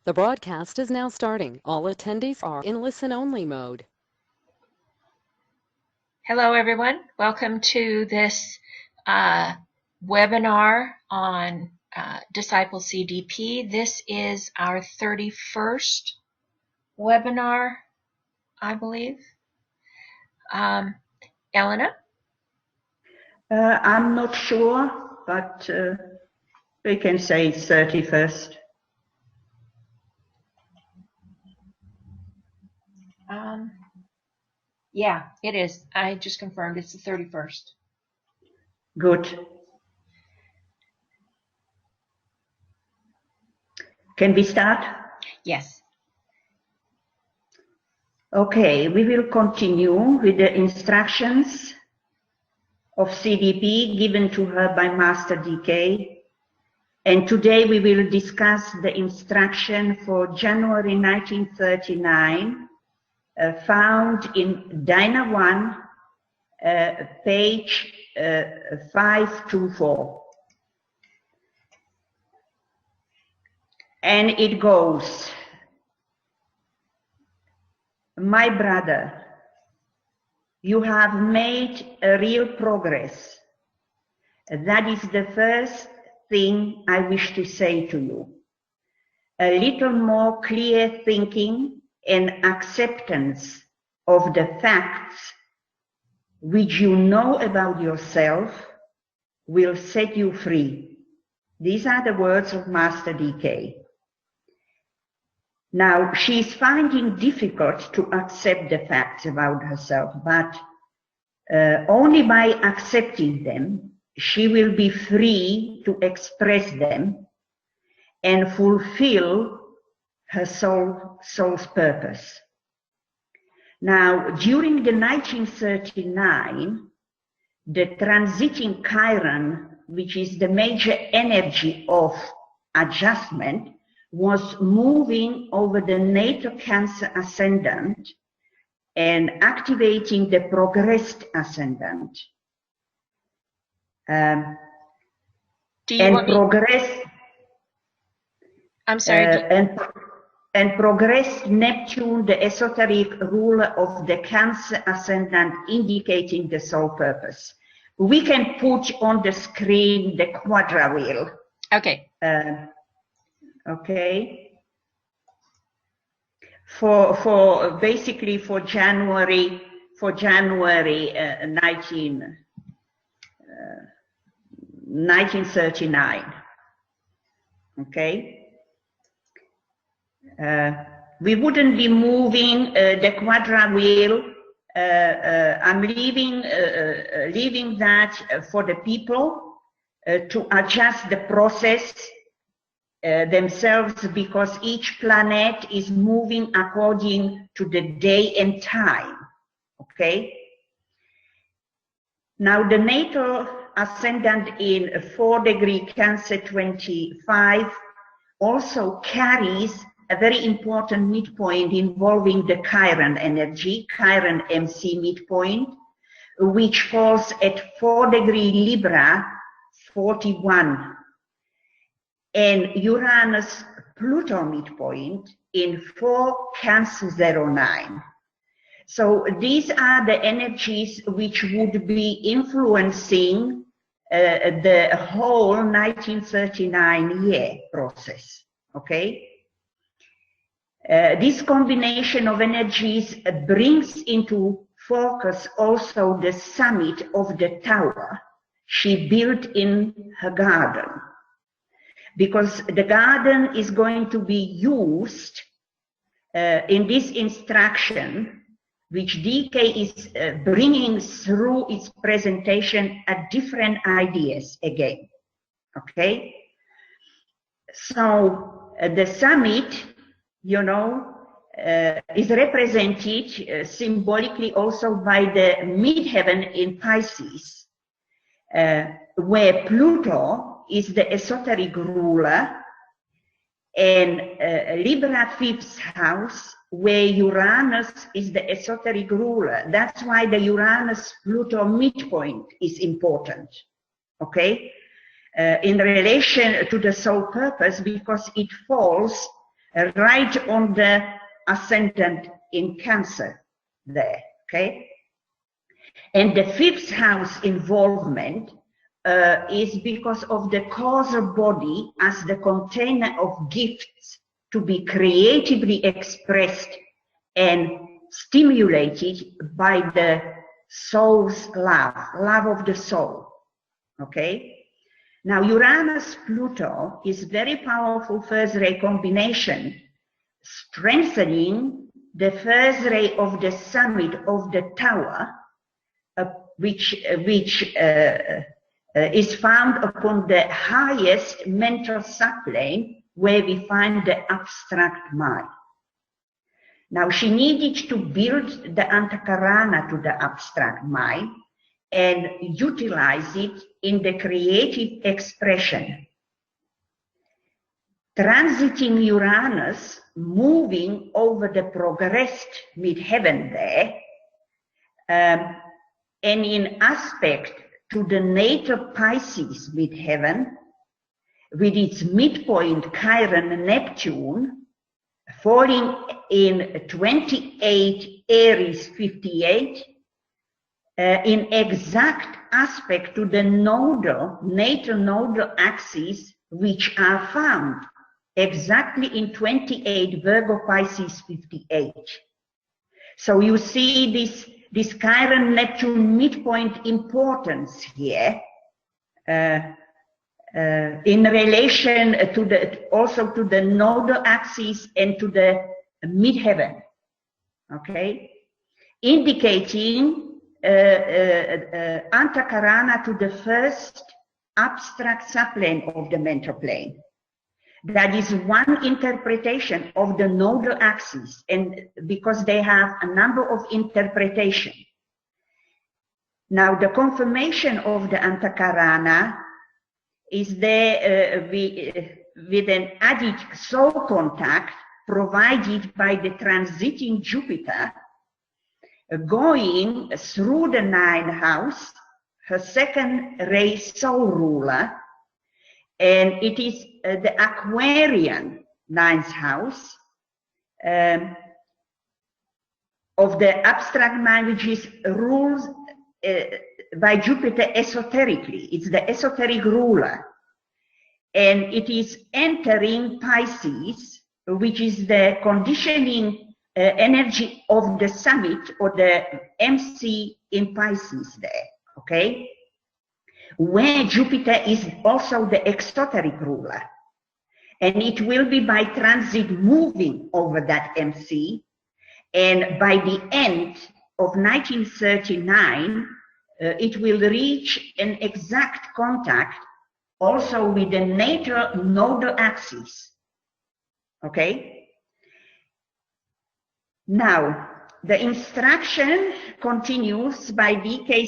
The broadcast is now starting. All attendees are in listen-only mode. Hello, everyone. Welcome to this webinar on Disciple C.D.P. This is our 31st webinar, I believe. Elena? I'm not sure, but we can say it's 31st. Yeah, it is. I just confirmed it's the 31st. Good. Can we start? Yes. Okay, we will continue with the instructions of C.D.P. given to her by Master D.K. And today we will discuss the instruction for January 1939, found in DINA I, page 524. And it goes, my brother, you have made a real progress. That is the first thing I wish to say to you. A little more clear thinking and acceptance of the facts which you know about yourself will set you free. These are the words of Master D.K. Now, she is finding difficult to accept the facts about herself, but only by accepting them, she will be free to express them and fulfill her soul's purpose. Now, during the 1939, the transiting Chiron, which is the major energy of adjustment, was moving over the natal Cancer ascendant and activating the progressed ascendant. Do you want me? I'm sorry. And progressed Neptune, the esoteric ruler of the Cancer ascendant, indicating the soul purpose. We can put on the screen the quadra wheel. Okay. Okay. For basically for January 1939. Okay. We wouldn't be moving the quadra wheel. I'm leaving that for the people to adjust the process themselves, because each planet is moving according to the day and time. Okay. Now the natal ascendant in 4° Cancer 25 also carries a very important midpoint involving the Chiron energy, Chiron MC midpoint, which falls at 4° Libra 41, and Uranus Pluto midpoint in 4 Cancer 09. So these are the energies which would be influencing the whole 1939 year process. Okay. This combination of energies brings into focus also the summit of the tower she built in her garden, because the garden is going to be used in this instruction, which DK is bringing through its presentation at different ideas again. Okay. So the summit, you know, is represented symbolically also by the midheaven in Pisces, where Pluto is the esoteric ruler, and Libra 5th house, where Uranus is the esoteric ruler. That's why the Uranus-Pluto midpoint is important, okay, in relation to the soul purpose, because it falls right on the ascendant in Cancer there, okay? And the 5th house involvement is because of the causal body as the container of gifts to be creatively expressed and stimulated by the soul's love of the soul, okay? Now, Uranus-Pluto is very powerful first ray combination, strengthening the first ray of the summit of the tower, which is found upon the highest mental subplane where we find the abstract mind. Now, she needed to build the Antakarana to the abstract mind and utilize it in the creative expression. Transiting Uranus, moving over the progressed midheaven there, and in aspect to the natal Pisces midheaven, with its midpoint Chiron Neptune, falling in 28 Aries 58, in exact aspect to the natal nodal axes, which are found exactly in 28 Virgo Pisces 58. So you see this Chiron Neptune midpoint importance here, in relation to also to the nodal axis and to the midheaven, okay, indicating Antakarana to the first abstract subplane of the mental plane. That is one interpretation of the nodal axis, and because they have a number of interpretations. Now, the confirmation of the Antakarana is there with an added soul contact provided by the transiting Jupiter, going through the 9th house, her second ray soul ruler, and it is the Aquarian 9th house of the abstract mind, which is ruled by Jupiter esoterically. It's the esoteric ruler, and it is entering Pisces, which is the conditioning energy of the summit or the MC in Pisces there, okay? Where Jupiter is also the exoteric ruler. And it will be by transit moving over that MC. And by the end of 1939, it will reach an exact contact also with the natal nodal axis, okay? Now, the instruction continues by VK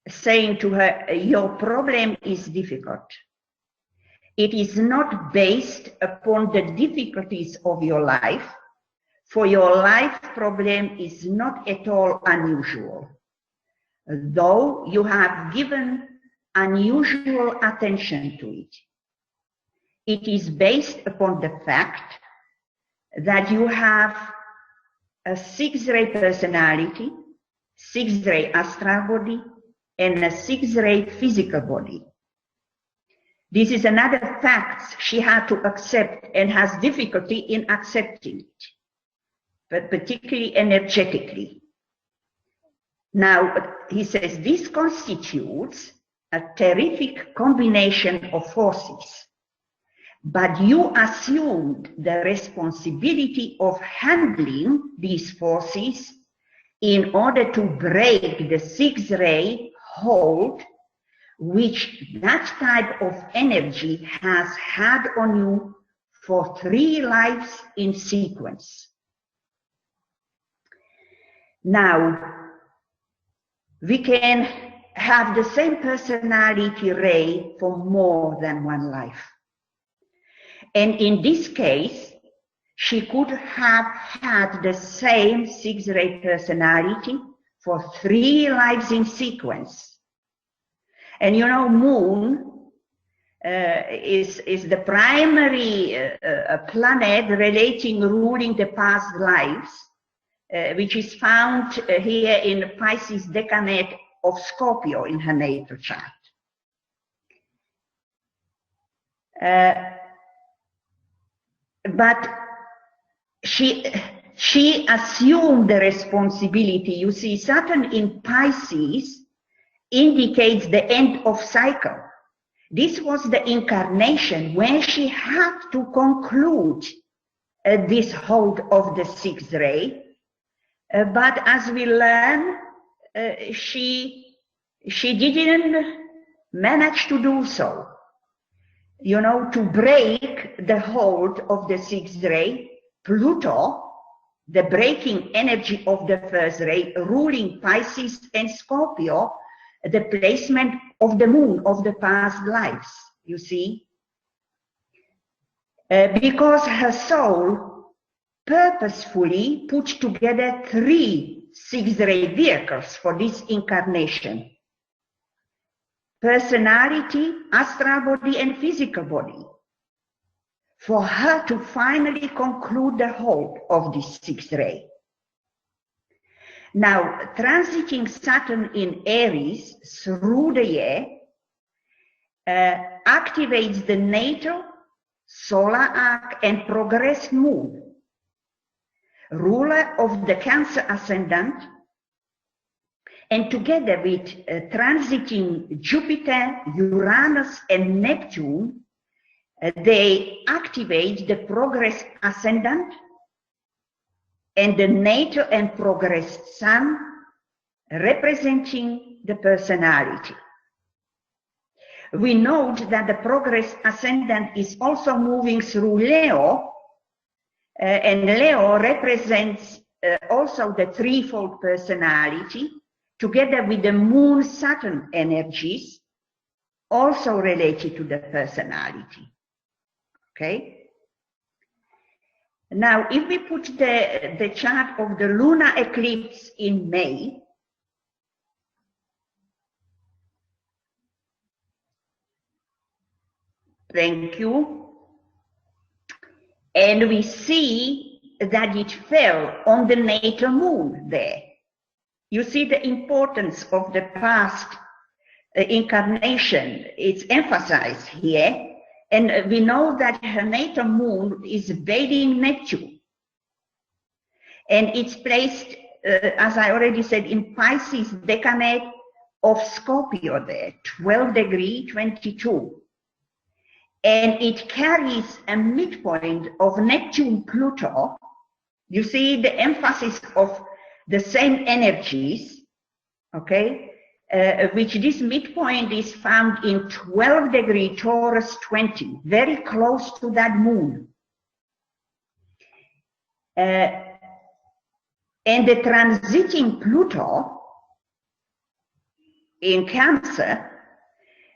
saying to her, your problem is difficult. It is not based upon the difficulties of your life, for your life problem is not at all unusual, though you have given unusual attention to it. It is based upon the fact that you have a 6th-ray personality, 6th-ray astral body, and a 6th-ray physical body. This is another fact she had to accept and has difficulty in accepting it, but particularly energetically. Now, he says, this constitutes a terrific combination of forces, but you assumed the responsibility of handling these forces in order to break the 6th-ray hold which that type of energy has had on you for 3 lives in sequence. Now, we can have the same personality ray for more than 1 life. And in this case, she could have had the same 6th-ray personality for 3 lives in sequence. And you know, Moon is the primary planet ruling the past lives, which is found here in Pisces decade of Scorpio in her natal chart. But she assumed the responsibility. You see, Saturn in Pisces indicates the end of cycle. This was the incarnation when she had to conclude this hold of the sixth ray. But as we learn, she didn't manage to do so. You know, to break the hold of the sixth ray, Pluto, the breaking energy of the first ray, ruling Pisces and Scorpio, the placement of the moon of the past lives, you see. Because her soul purposefully put together 3 sixth ray vehicles for this incarnation: personality, astral body, and physical body, for her to finally conclude the hold of this sixth ray. Now, transiting Saturn in Aries through the year activates the natal, solar arc, and progress moon, ruler of the Cancer ascendant, and together with transiting Jupiter, Uranus, and Neptune, they activate the progress ascendant and the natal and progress sun, representing the personality. We note that the progress ascendant is also moving through Leo, and Leo represents also the threefold personality, together with the moon Saturn energies, also related to the personality. Okay? Now, if we put the chart of the lunar eclipse in May, thank you, and we see that it fell on the natal moon there. You see the importance of the past incarnation. It's emphasized here. And we know that her natal moon is bathing Neptune. And it's placed, as I already said, in Pisces decade of Scorpio there, 12 degree 22. And it carries a midpoint of Neptune-Pluto. You see the emphasis of the same energies, okay? Which this midpoint is found in 12 degree Taurus 20, very close to that moon. And the transiting Pluto in Cancer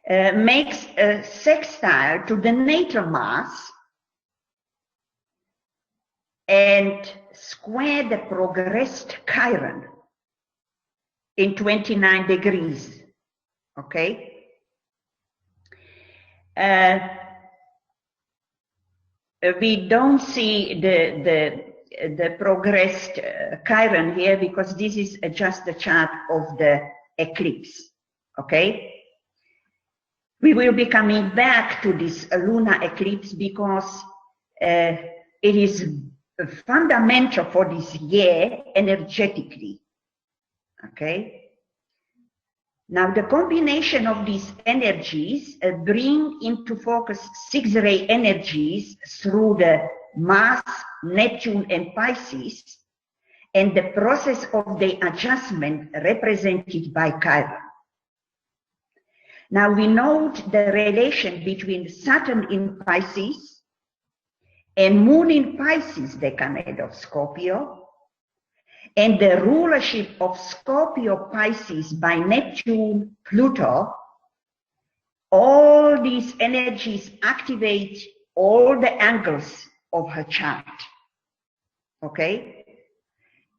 makes a sextile to the natal Mars and square the progressed Chiron in 29 degrees, okay? We don't see the progressed Chiron here because this is just the chart of the eclipse, okay? We will be coming back to this lunar eclipse because it is fundamental for this year energetically. Okay. Now the combination of these energies bring into focus sixth ray energies through the Mars, Neptune, and Pisces, and the process of the adjustment represented by Chiron. Now we note the relation between Saturn in Pisces and Moon in Pisces decade of Scorpio, and the rulership of Scorpio Pisces by Neptune, Pluto. All these energies activate all the angles of her chart. Okay?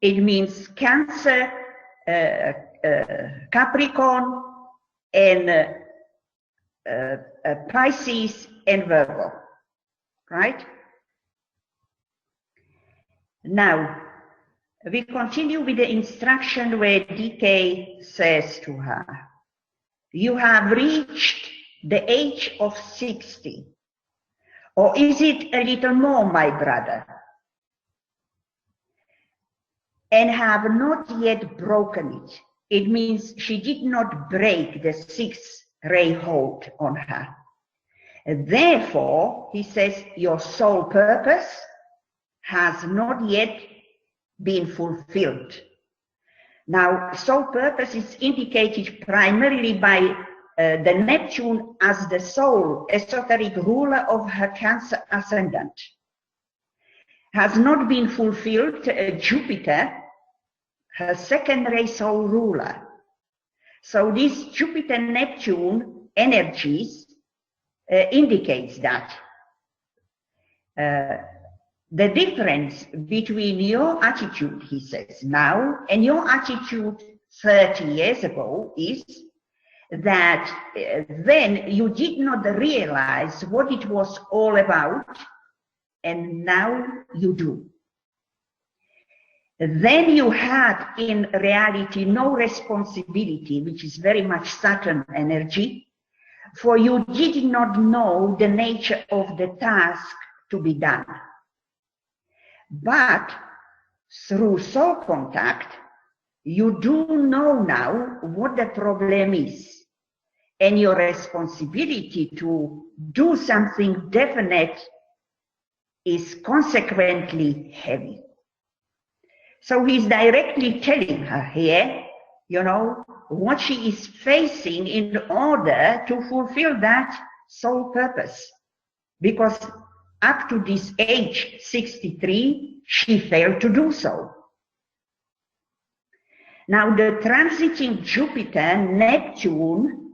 It means Cancer, Capricorn, and Pisces and Virgo, right? Now, we continue with the instruction where DK says to her, you have reached the age of 60. Or is it a little more, my brother? And have not yet broken it. It means she did not break the 6-ray hold on her. Therefore, he says, your soul purpose has not yet been fulfilled. Now, soul purpose is indicated primarily by the Neptune as the soul, esoteric ruler of her Cancer ascendant. Has not been fulfilled Jupiter, her second-ray soul ruler. So these Jupiter-Neptune energies indicates that. The difference between your attitude, he says, now and your attitude 30 years ago is that then you did not realize what it was all about, and now you do. Then you had in reality no responsibility, which is very much Saturn energy, for you did not know the nature of the task to be done. But through soul contact, you do know now what the problem is, and your responsibility to do something definite is consequently heavy. So he's directly telling her here, you know, what she is facing in order to fulfill that soul purpose. Because up to this age, 63, she failed to do so. Now the transiting Jupiter, Neptune,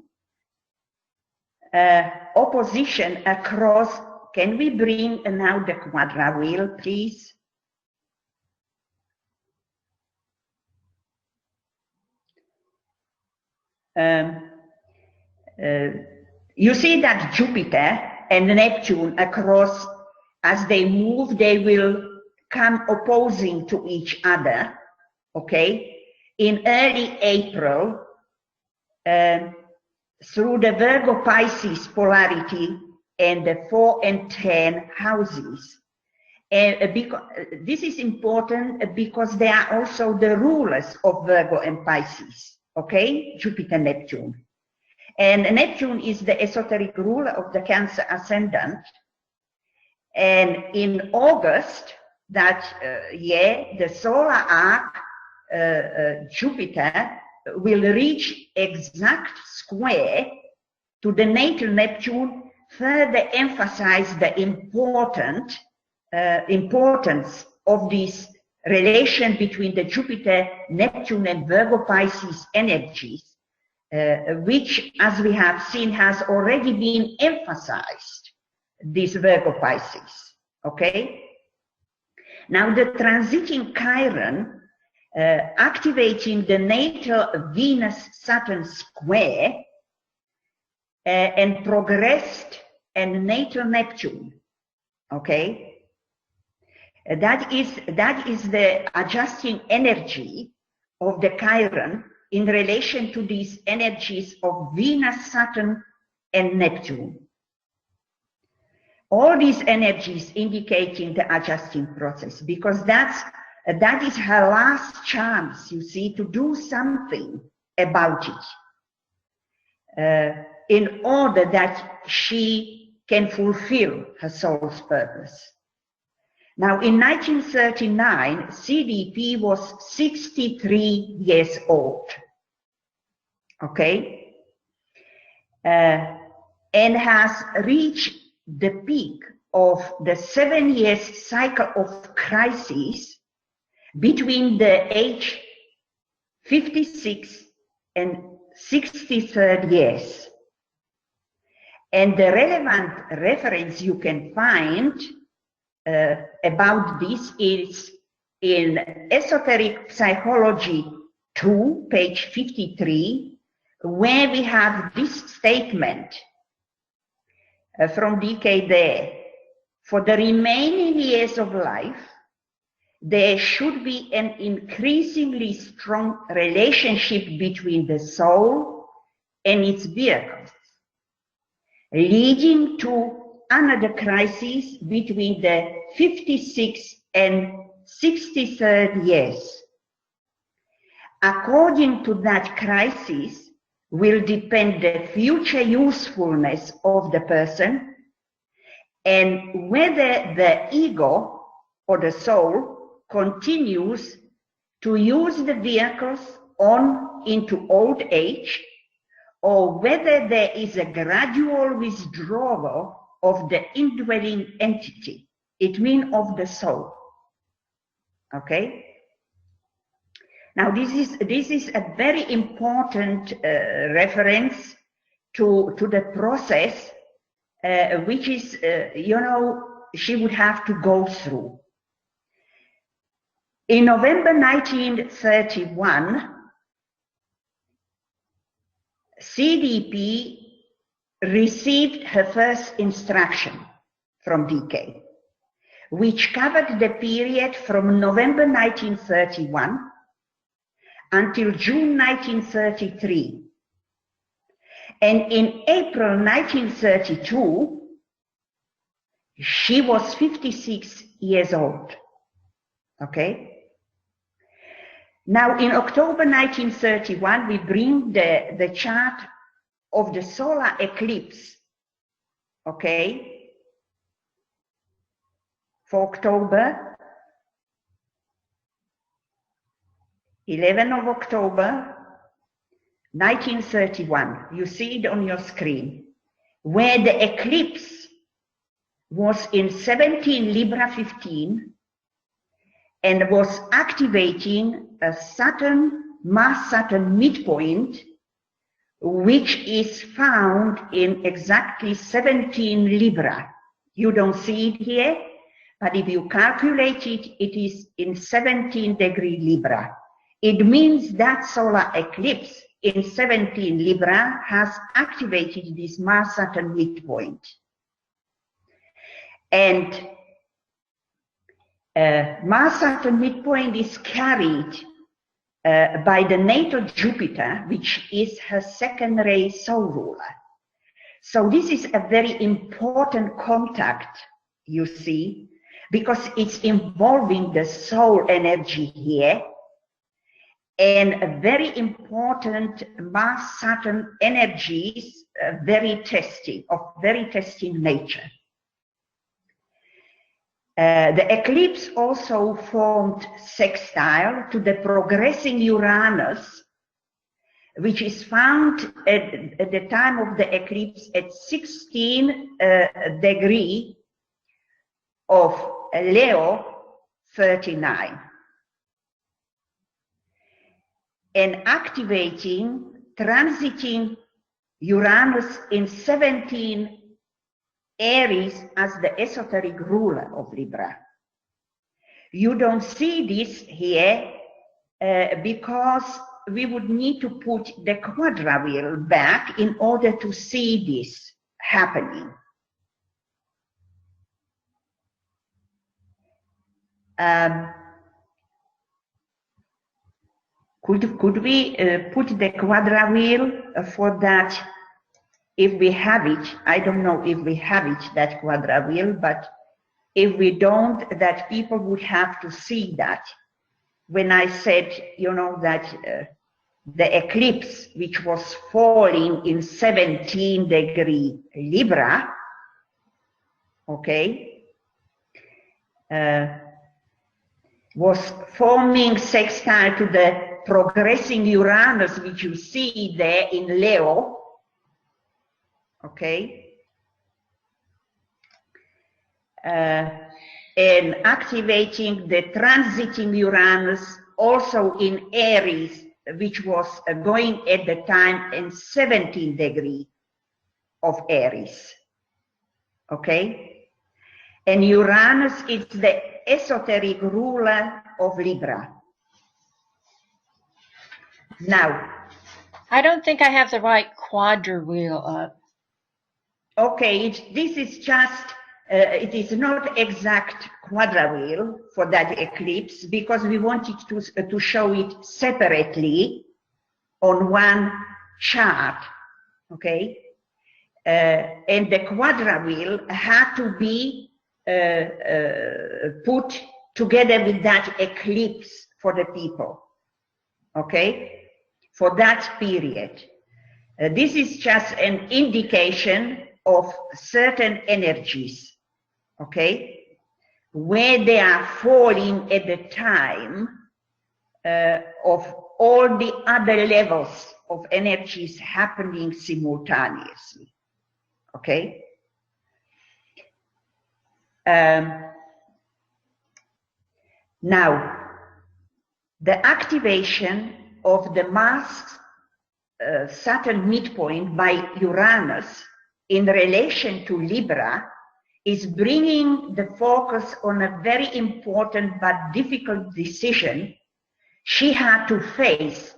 opposition across, can we bring now the quadra wheel, please? You see that Jupiter and Neptune across, as they move, they will come opposing to each other, okay? In early April, through the Virgo Pisces polarity and the 4 and 10 houses. Because, this is important because they are also the rulers of Virgo and Pisces, okay? Jupiter, Neptune. And Neptune is the esoteric ruler of the Cancer ascendant. And in August that year, the solar arc, Jupiter, will reach exact square to the natal Neptune, further emphasize the importance of this relation between the Jupiter, Neptune, and Virgo Pisces energies, which, as we have seen, has already been emphasized, this Virgo Pisces, okay? Now the transiting Chiron, activating the natal Venus-Saturn square, and progressed and natal Neptune, okay? That is the adjusting energy of the Chiron in relation to these energies of Venus, Saturn, and Neptune. All these energies indicating the adjusting process, because that is her last chance, you see, to do something about it, in order that she can fulfill her soul's purpose. Now, in 1939, C.D.P. was 63 years old, okay, and has reached the peak of the 7 years cycle of crisis between the age 56 and 63rd years. And the relevant reference you can find about this is in Esoteric Psychology 2, page 53, where we have this statement from decay there, for the remaining years of life, there should be an increasingly strong relationship between the soul and its vehicles, leading to another crisis between the 56th and 63rd years. According to that crisis will depend the future usefulness of the person and whether the ego or the soul continues to use the vehicles on into old age, or whether there is a gradual withdrawal of the indwelling entity, it means of the soul. Okay? Now this is a very important reference to the process which is, she would have to go through. In November 1931, C.D.P. received her first instruction from DK, which covered the period from November 1931 until June 1933. And in April 1932, she was 56 years old. Okay? Now, in October 1931, we bring the chart of the solar eclipse, okay, for October, 11 of October, 1931. You see it on your screen, where the eclipse was in 17 Libra 15, and was activating a Mars-Saturn midpoint, which is found in exactly 17 Libra. You don't see it here, but if you calculate it, it is in 17-degree Libra. It means that solar eclipse in 17 Libra has activated this Mars-Saturn midpoint. And Mars-Saturn midpoint is carried by the natal Jupiter, which is her second-ray soul ruler. So this is a very important contact, you see, because it's involving the soul energy here, and a very important Mars-Saturn energies, very testing nature. The eclipse also formed sextile to the progressing Uranus, which is found at the time of the eclipse at 16 degree of Leo 39, and transiting Uranus in 17 Aries as the esoteric ruler of Libra. You don't see this here because we would need to put the quadra-wheel back in order to see this happening. Could we put the quadra-wheel for that? If we have it, I don't know if we have it, that quadra-wheel, but if we don't, that people would have to see that. When I said, that the eclipse, which was falling in 17 degree Libra, okay, was forming sextile to the progressing Uranus, which you see there in Leo, okay, and activating the transiting Uranus also in Aries, which was going at the time in 17 degree of Aries, okay, and Uranus is the esoteric ruler of Libra. Now, I don't think I have the right quadra wheel up. Okay, this is just, it is not exact quadriwheel for that eclipse because we wanted to show it separately on one chart, okay? And the quadriwheel had to be put together with that eclipse for the people, okay? For that period. This is just an indication of certain energies, okay? Where they are falling at the time of all the other levels of energies happening simultaneously, okay? Now, the activation of the Mars Saturn midpoint by Uranus in relation to Libra is bringing the focus on a very important but difficult decision she had to face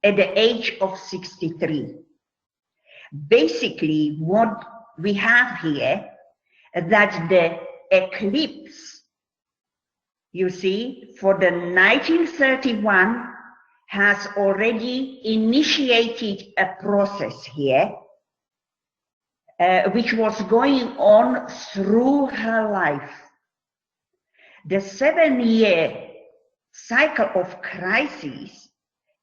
at the age of 63. Basically, what we have here is that the eclipse, you see, for the 1931 has already initiated a process here, which was going on through her life. The 7-year cycle of crises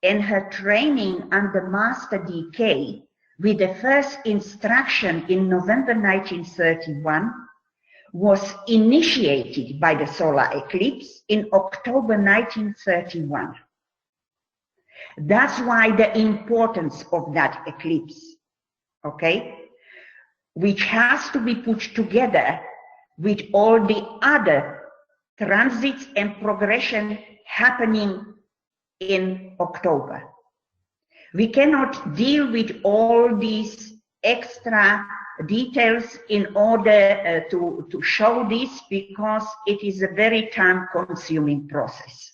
and her training under Master DK with the first instruction in November 1931 was initiated by the solar eclipse in October 1931. That's why the importance of that eclipse, okay, which has to be put together with all the other transits and progression happening in October. We cannot deal with all these extra details in order to show this because it is a very time-consuming process.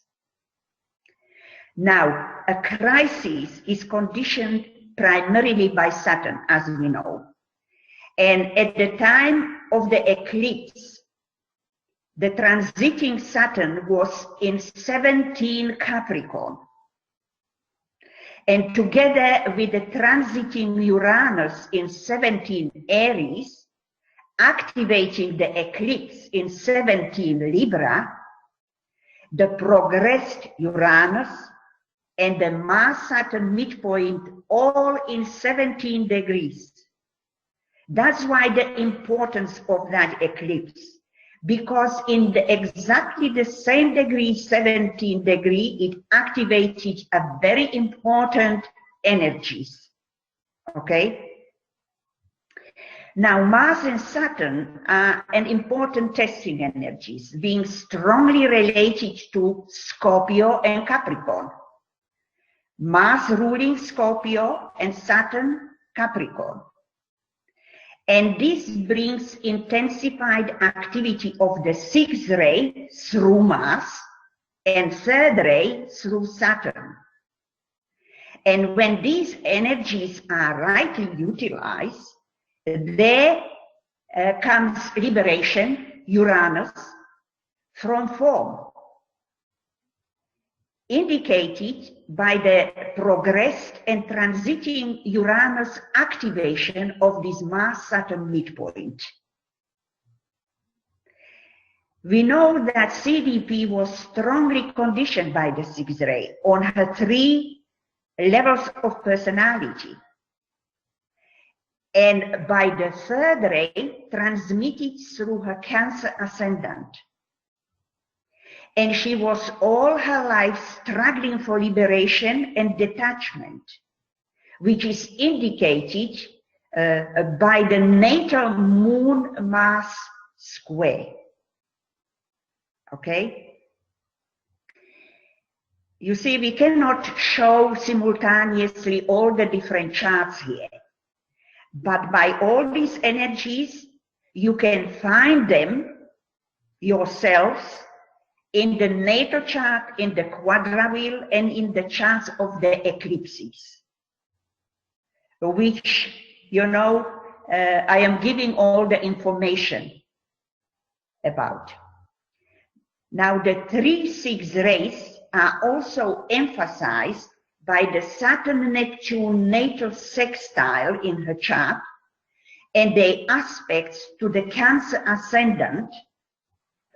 Now, a crisis is conditioned primarily by Saturn, as we know. And at the time of the eclipse, the transiting Saturn was in 17 Capricorn. And together with the transiting Uranus in 17 Aries, activating the eclipse in 17 Libra, the progressed Uranus and the Mars-Saturn midpoint all in 17 degrees. That's why the importance of that eclipse, because in exactly the same degree, 17 degree, it activated a very important energies, okay? Now, Mars and Saturn are an important testing energies, being strongly related to Scorpio and Capricorn. Mars ruling Scorpio and Saturn Capricorn. And this brings intensified activity of the 6th ray through Mars and 3rd ray through Saturn. And when these energies are rightly utilized, there comes liberation, Uranus, from form, indicated by the progressed and transiting Uranus activation of this Mars-Saturn midpoint. We know that C.D.P. was strongly conditioned by the 6th ray on her 3 levels of personality, and by the 3rd ray transmitted through her Cancer ascendant. And she was all her life struggling for liberation and detachment, which is indicated by the natal Moon-Mars square. Okay? You see, we cannot show simultaneously all the different charts here. But by all these energies, you can find them yourselves in the natal chart, in the quadriwheel, and in the charts of the eclipses, which, you know, I am giving all the information about. Now the 3-6 rays are also emphasized by the Saturn-Neptune natal sextile in her chart and their aspects to the Cancer ascendant,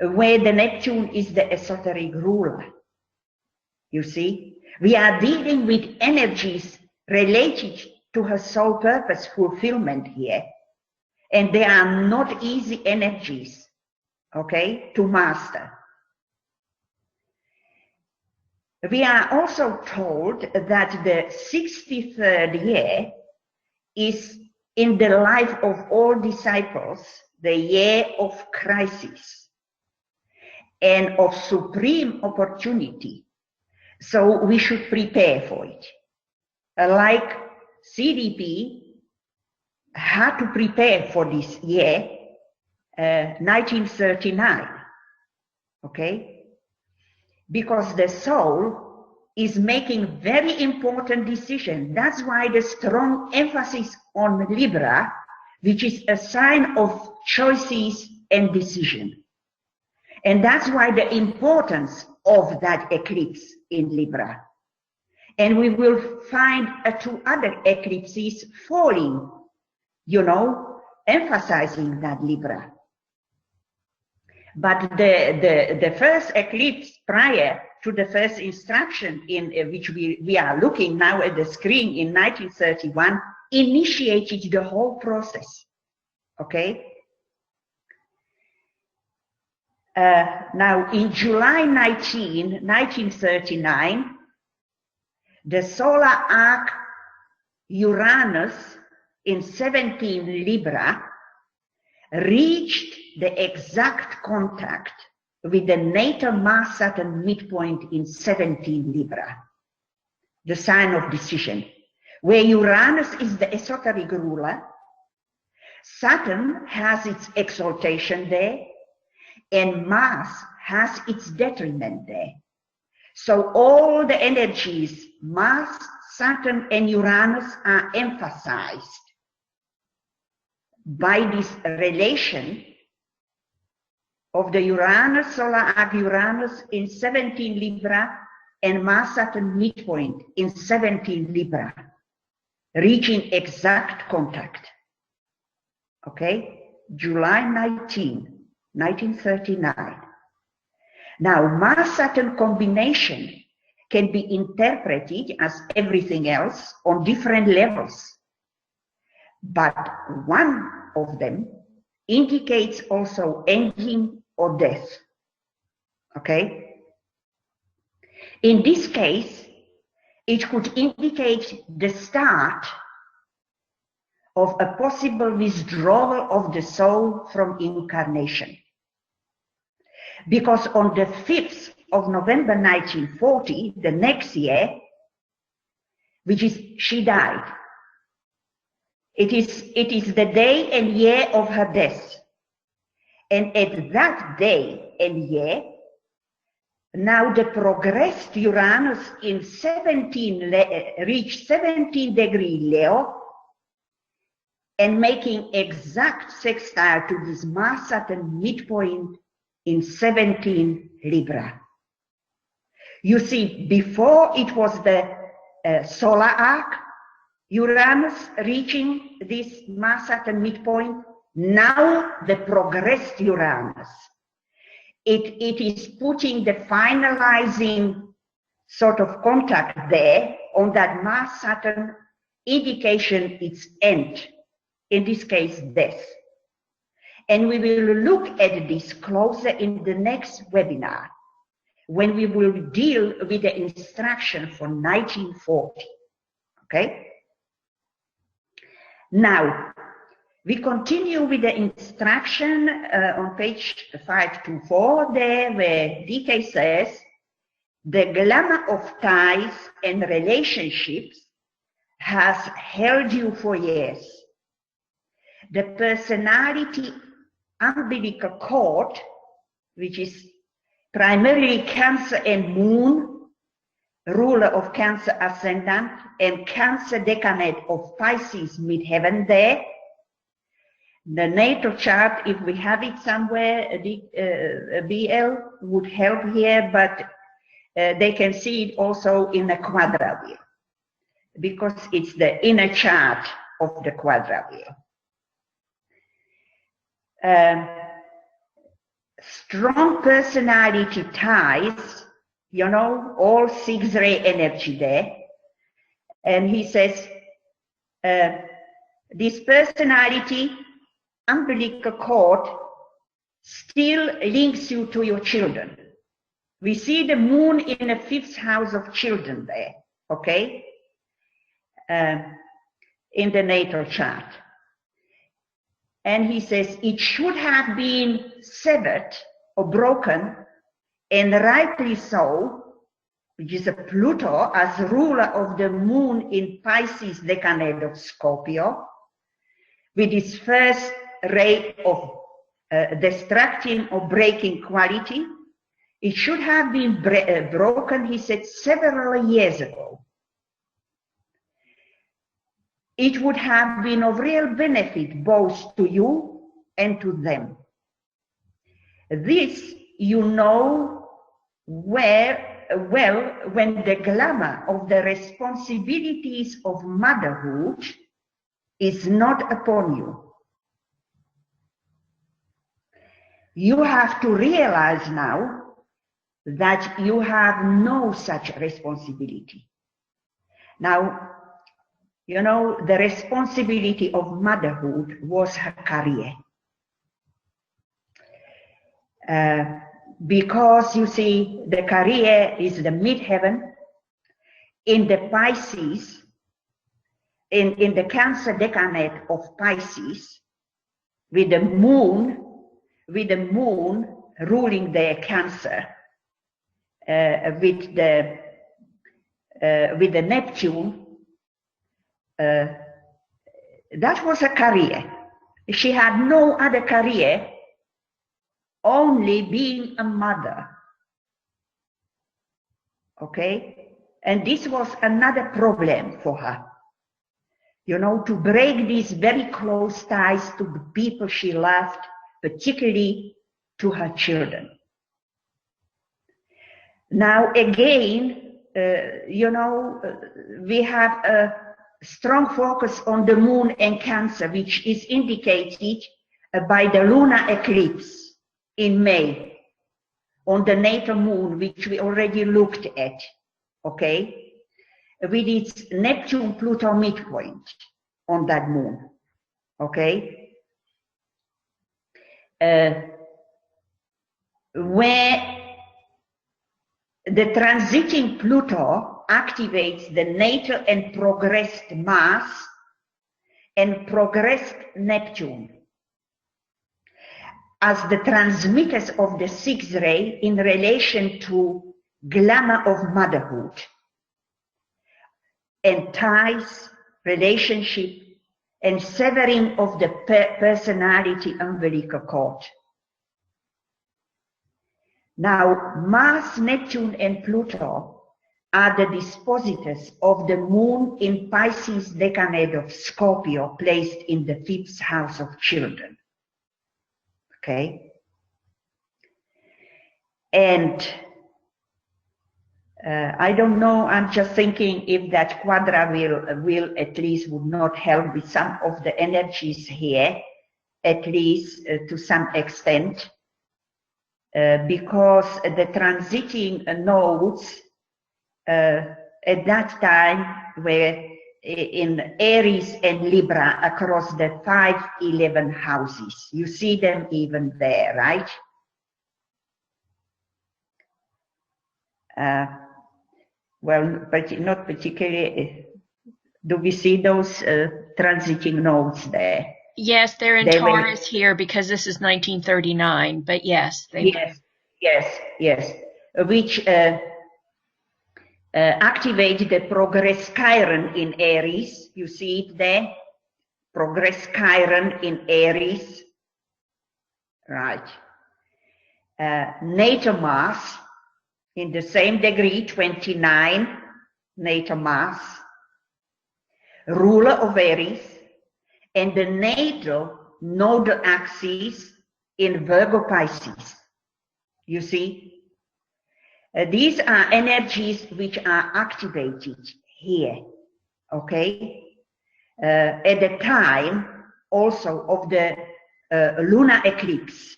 where the Neptune is the esoteric ruler. You see, we are dealing with energies related to her soul purpose fulfillment here, and they are not easy energies, okay, to master. We are also told that the 63rd year is in the life of all disciples, the year of crisis and of supreme opportunity. So we should prepare for it. Like C.D.P had to prepare for this year, 1939, okay? Because the soul is making very important decisions. That's why the strong emphasis on Libra, which is a sign of choices and decision. And that's why the importance of that eclipse in Libra. And we will find 2 other eclipses falling, you know, emphasizing that Libra. But the first eclipse prior to the first instruction in which we are looking now at the screen in 1931 initiated the whole process, okay? Now in July 1939, the solar arc Uranus in 17 Libra reached the exact contact with the natal Mars Saturn midpoint in 17 Libra, the sign of decision, where Uranus is the esoteric ruler, Saturn has its exaltation there, and Mars has its detriment there. So all the energies, Mars, Saturn, and Uranus are emphasized by this relation of the Uranus, solar arc Uranus in 17 Libra and Mars Saturn midpoint in 17 Libra, reaching exact contact. Okay, July 19, 1939. Now, Mars Saturn combination can be interpreted as everything else on different levels, but one of them indicates also ending or death, okay? In this case, it could indicate the start of a possible withdrawal of the soul from incarnation. Because on the 5th of November 1940, the next year, which is she died, it is the day and year of her death. And at that day and year, now the progressed Uranus in 17 reached 17 degree Leo and making exact sextile to this Mars Saturn midpoint in 17 Libra. You see, before it was the solar arc Uranus reaching this Mars Saturn midpoint. Now the progressed Uranus. It is putting the finalizing sort of contact there on that Mars Saturn indication its end, in this case death. And we will look at this closer in the next webinar when we will deal with the instruction for 1940. Okay? Now, we continue with the instruction on page 524 there, where DK says, the glamour of ties and relationships has held you for years. The personality umbilical cord, which is primarily Cancer and Moon, ruler of Cancer ascendant, and Cancer decanate of Pisces midheaven there, The natal chart, if we have it somewhere, BL would help here, but they can see it also in a quadra wheel, because it's the inner chart of the quadra wheel. Strong personality ties, you know, all 6-ray energy there. And he says, this personality, umbilical cord, still links you to your children. We see the moon in the 5th house of children there, okay? In the natal chart. And he says it should have been severed or broken, and rightly so, which is a Pluto as ruler of the moon in Pisces decade of Scorpio, with its first ray of destructing or breaking quality. It should have been broken, he said, several years ago. It would have been of real benefit both to you and to them. This you know well when the glamour of the responsibilities of motherhood is not upon you. You have to realize now that you have no such responsibility. Now, you know, the responsibility of motherhood was her career. Because you see, the career is the midheaven in the Pisces, in the Cancer decade of Pisces, with the moon ruling the Cancer, with the Neptune. That was a career. She had no other career, only being a mother. Okay? And this was another problem for her. You know, to break these very close ties to the people she loved, particularly to her children. Now again, you know, we have a strong focus on the moon and Cancer, which is indicated by the lunar eclipse in May on the natal moon, which we already looked at, okay, with its Neptune-Pluto midpoint on that moon, okay, where the transiting Pluto activates the natal and progressed Mars and progressed Neptune as the transmitters of the 6th ray in relation to glamour of motherhood and ties, relationship, and severing of the personality umbilical cord. Now, Mars, Neptune, and Pluto are the dispositors of the moon in Pisces decade of Scorpio, placed in the 5th house of children. Okay? And I don't know, I'm just thinking if that quadra will at least would not help with some of the energies here, at least to some extent, because the transiting nodes at that time were in Aries and Libra across the 5-11 houses. You see them even there, right? Well, but not particularly. Do we see those transiting nodes there? Yes, they're in Taurus here because this is 1939, but yes. Yes. Which activate the progress Chiron in Aries. You see it there? Progress Chiron in Aries. Right. Natal Mars in the same degree, 29, natal Mars, ruler of Aries, and the natal nodal axis in Virgo Pisces. You see? These are energies which are activated here, okay? At the time also of the lunar eclipse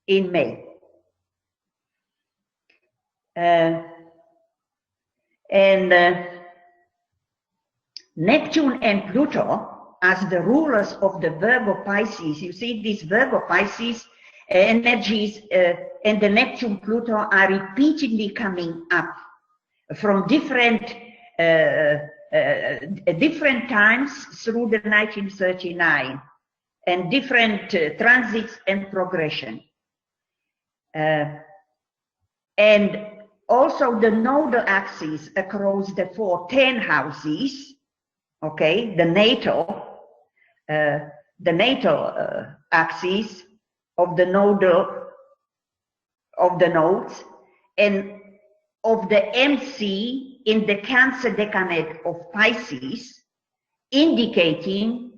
in May. Neptune and Pluto, as the rulers of the Virgo Pisces, you see these Virgo Pisces energies and the Neptune Pluto are repeatedly coming up from different times through the 1939 and different transits and progression. And also the nodal axis across the 10 houses, okay, the natal axis of the nodes and of the MC in the Cancer decade of Pisces, indicating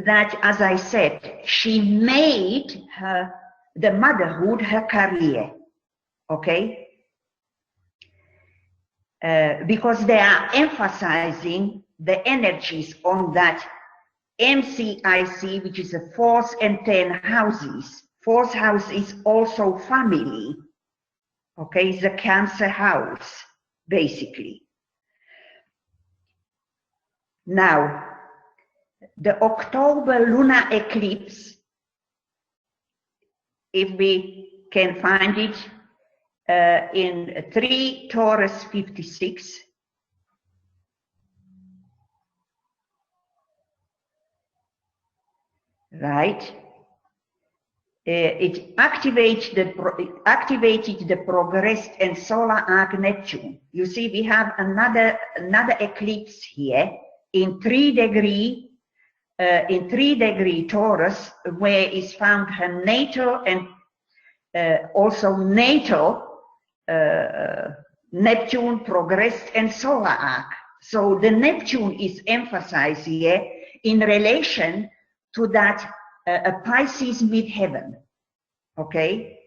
that, as I said, she made the motherhood her career, okay? Because they are emphasizing the energies on that MCIC, which is the 4th and 10 houses. 4th house is also family, okay? It's a Cancer house, basically. Now, the October lunar eclipse, if we can find it, in 3 Taurus 56, right? It activated the progressed and solar arc Neptune. You see, we have another eclipse here in 3 degree Taurus, where is found her natal and also natal Neptune progressed and solar arc. So the Neptune is emphasized here in relation to that Pisces midheaven, okay?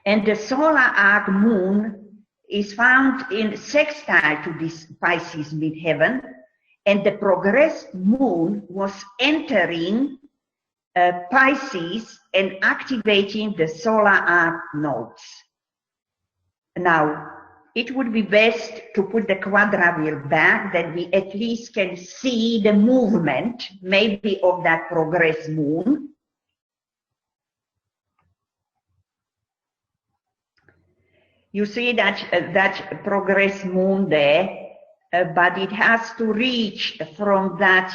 And the solar arc moon is found in sextile to this Pisces midheaven, and the progressed moon was entering Pisces and activating the solar arc nodes. Now, it would be best to put the quadrangle back, that we at least can see the movement, maybe of that progressed moon. You see that progressed moon there, but it has to reach from that,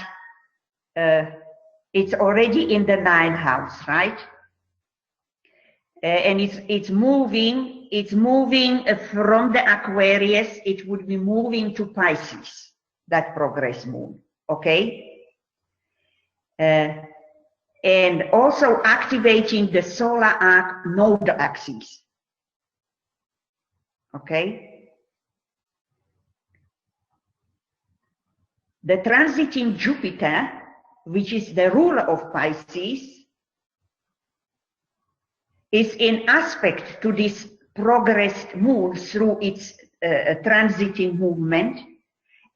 it's already in the 9th house, right? And it's moving from the Aquarius, it would be moving to Pisces, that progress moon, okay? And also activating the solar arc nodal axis, okay? The transiting Jupiter, which is the ruler of Pisces, is in aspect to this progressed moon through its transiting movement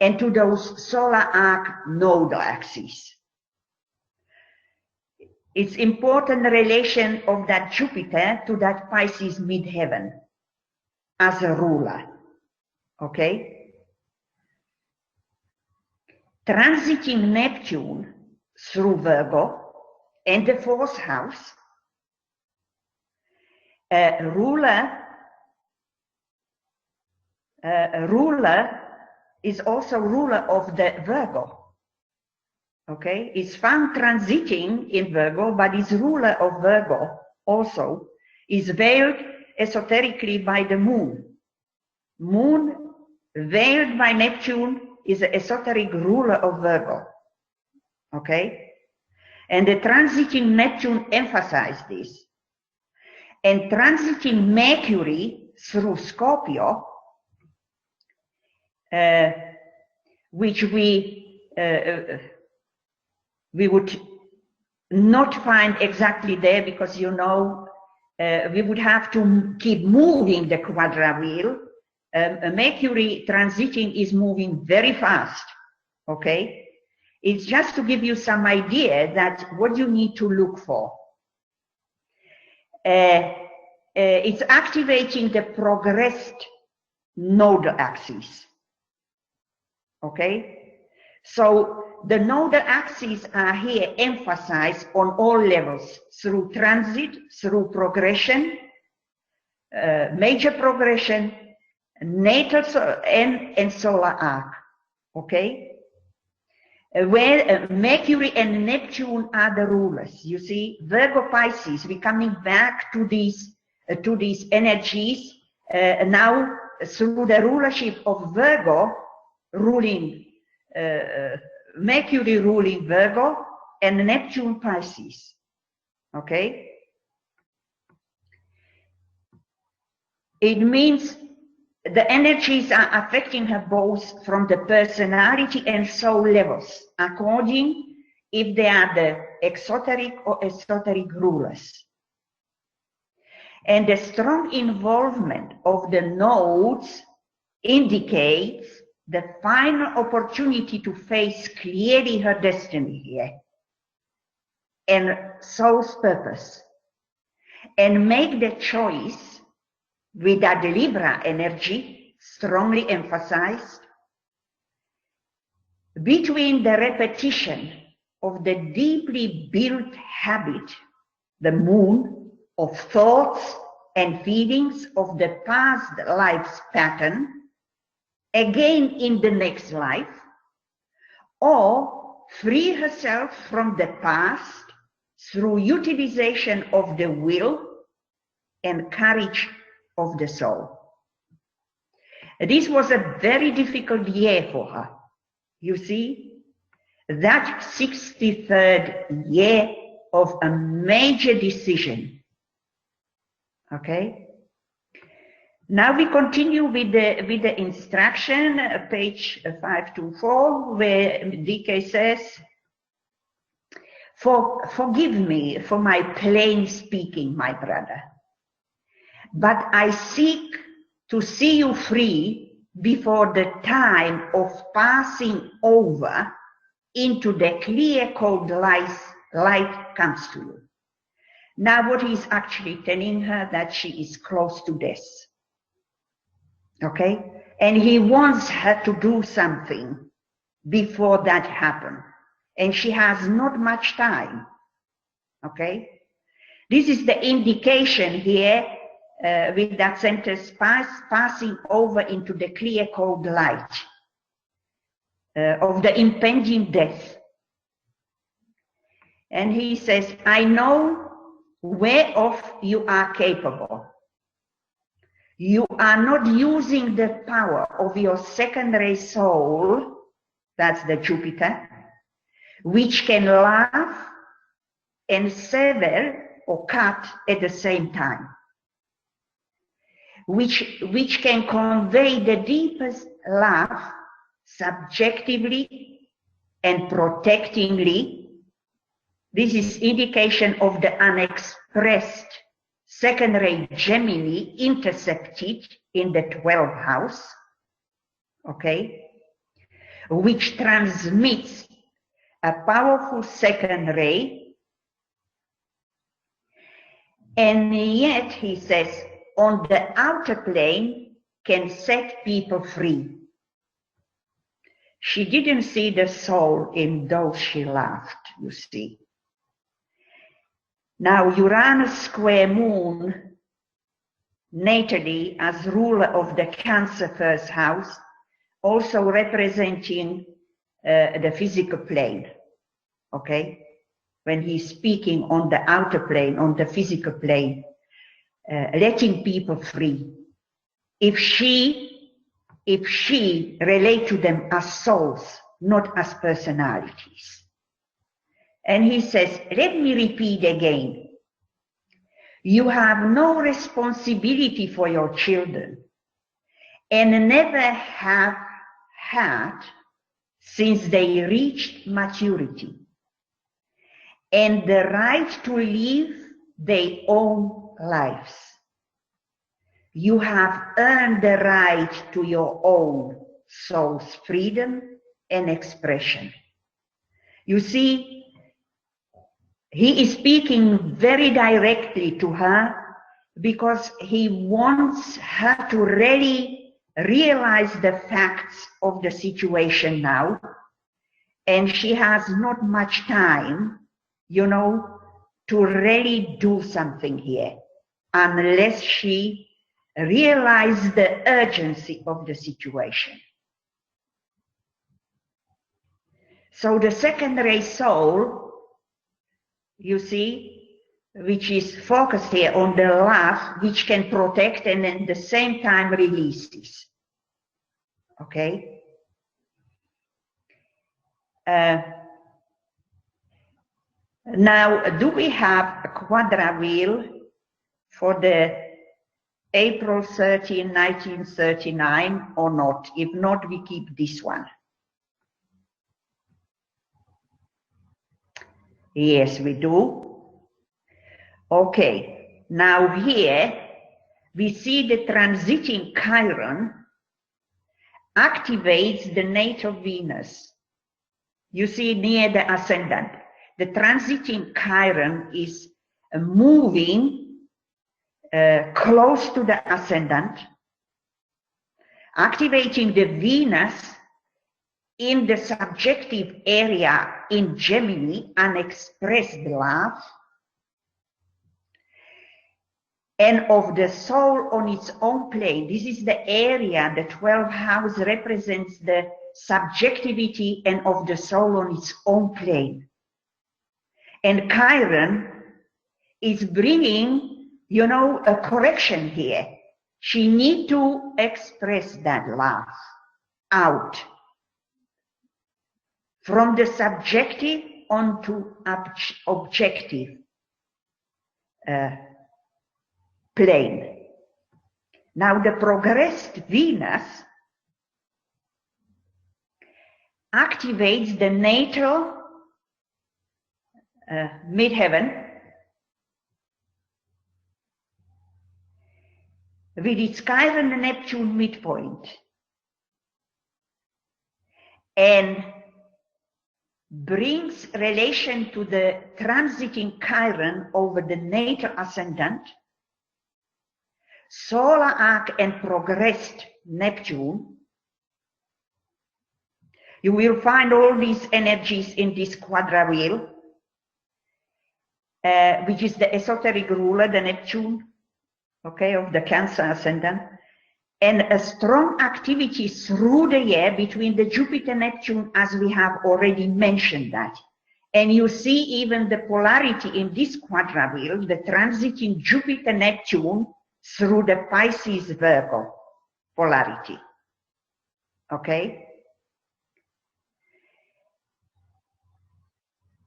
and to those solar arc nodal axes. It's important relation of that Jupiter to that Pisces midheaven as a ruler, okay? Transiting Neptune through Virgo and the 4th house, ruler is also ruler of the Virgo, okay? It's found transiting in Virgo, but is ruler of Virgo also, is veiled esoterically by the moon. Moon veiled by Neptune is the esoteric ruler of Virgo, okay? And the transiting Neptune emphasized this. And transiting Mercury through Scorpio, which we would not find exactly there, because you know we would have to keep moving the quadra wheel. Mercury transiting is moving very fast, okay? It's just to give you some idea that what you need to look for. It's activating the progressed nodal axis, okay? So the nodal axes are here emphasized on all levels, through transit, through progression, major progression, natal and solar arc, okay? Where Mercury and Neptune are the rulers. You see, Virgo Pisces, we're coming back to these energies now through the rulership of Virgo ruling, Mercury ruling Virgo and Neptune Pisces, okay? It means the energies are affecting her both from the personality and soul levels, according if they are the exoteric or esoteric rulers. And the strong involvement of the nodes indicates the final opportunity to face clearly her destiny here and soul's purpose, and make the choice with that Libra energy strongly emphasized between the repetition of the deeply built habit, the moon, of thoughts and feelings of the past life's pattern, again in the next life, or free herself from the past through utilization of the will and courage of the soul. This was a very difficult year for her. You see, that 63rd year of a major decision. Okay? Now we continue with the instruction, page 524, where DK says, forgive me for my plain speaking, my brother, but I seek to see you free before the time of passing over into the clear cold light comes to you. Now what he's actually telling her, that she is close to death. Okay? And he wants her to do something before that happens. And she has not much time. Okay? This is the indication here with that sentence, passing over into the clear cold light of the impending death. And he says, I know whereof you are capable. You are not using the power of your secondary soul, that's the Jupiter, which can laugh and sever or cut at the same time, which can convey the deepest love subjectively and protectingly. This is indication of the unexpressed secondary Gemini intercepted in the 12th house, okay, which transmits a powerful second ray. And yet, he says, on the outer plane can set people free. She didn't see the soul in those she loved, you see. Now, Uranus square moon, natally as ruler of the Cancer first house, also representing the physical plane, okay? When he's speaking on the outer plane, on the physical plane, letting people free. If she relate to them as souls, not as personalities. And he says, let me repeat again. You have no responsibility for your children and never have had since they reached maturity. and the right to live their own lives. You have earned the right to your own soul's freedom and expression. You see, he is speaking very directly to her because he wants her to really realize the facts of the situation now, and she has not much time, you know, to really do something here unless she realizes the urgency of the situation. So the second ray soul, you see, which is focused here on the love, which can protect and at the same time release this. Okay? Now, do we have a quadra wheel for the April 13, 1939 or not? If not, we keep this one. Yes, we do. Okay, now here we see the transiting Chiron activates the natal Venus. You see near the ascendant. The transiting Chiron is moving close to the ascendant, activating the Venus in the subjective area in Gemini, unexpressed love, and of the soul on its own plane. This is the area, the 12th house represents the subjectivity and of the soul on its own plane. And Chiron is bringing, you know, a correction here. She needs to express that love out from the subjective onto objective plane. Now the progressed Venus activates the natal midheaven with its Chiron and Neptune midpoint and brings relation to the transiting Chiron over the natal ascendant, solar arc and progressed Neptune. You will find all these energies in this quadra wheel, which is the esoteric ruler, the Neptune, okay, of the Cancer ascendant, and a strong activity through the year between the Jupiter-Neptune, as we have already mentioned that. And you see even the polarity in this quadra wheel, the transiting Jupiter-Neptune through the Pisces-Virgo polarity, okay?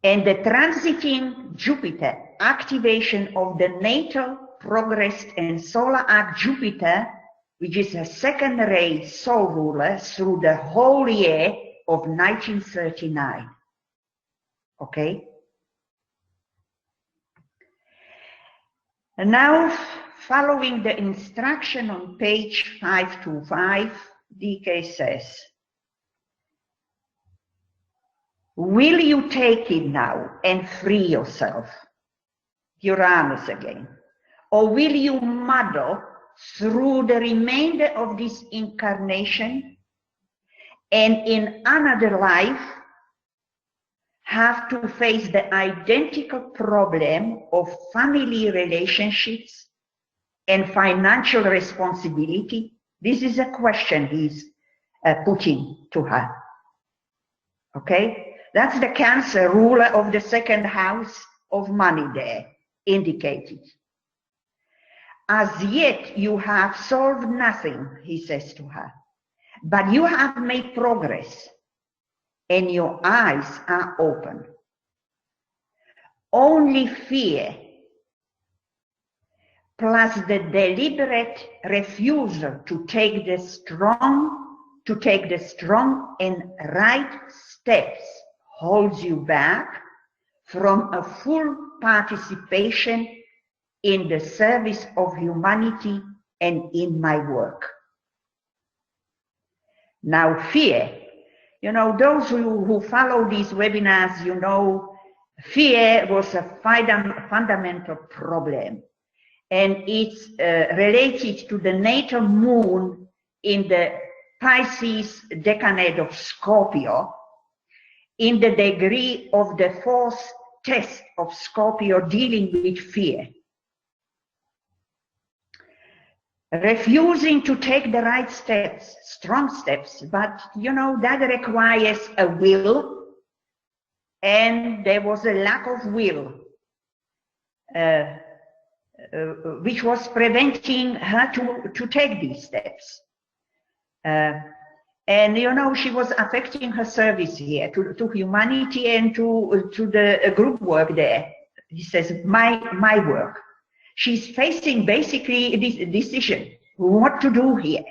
And the transiting Jupiter, activation of the natal, progressed and solar arc Jupiter, which is a second ray soul ruler through the whole year of 1939, okay? And now, following the instruction on page 525, DK says, will you take it now and free yourself? Uranus again. Or will you muddle through the remainder of this incarnation and in another life have to face the identical problem of family relationships and financial responsibility? This is a question he's putting to her. Okay? That's the Cancer, ruler of the second house of money there, indicated. As yet you have solved nothing, he says to her, but you have made progress and your eyes are open. Only fear plus the deliberate refusal to take the strong and right steps holds you back from a full participation in the service of humanity and in my work. Now, fear. You know, those who follow these webinars, you know, fear was a fundamental problem. And it's related to the natal moon in the Pisces decade of Scorpio, in the degree of the fourth test of Scorpio dealing with fear. Refusing to take the right steps, strong steps, but you know, that requires a will, and there was a lack of will, which was preventing her to take these steps. And you know, she was affecting her service here to humanity and to the group work there. He says, my work. She's facing basically this decision, what to do here,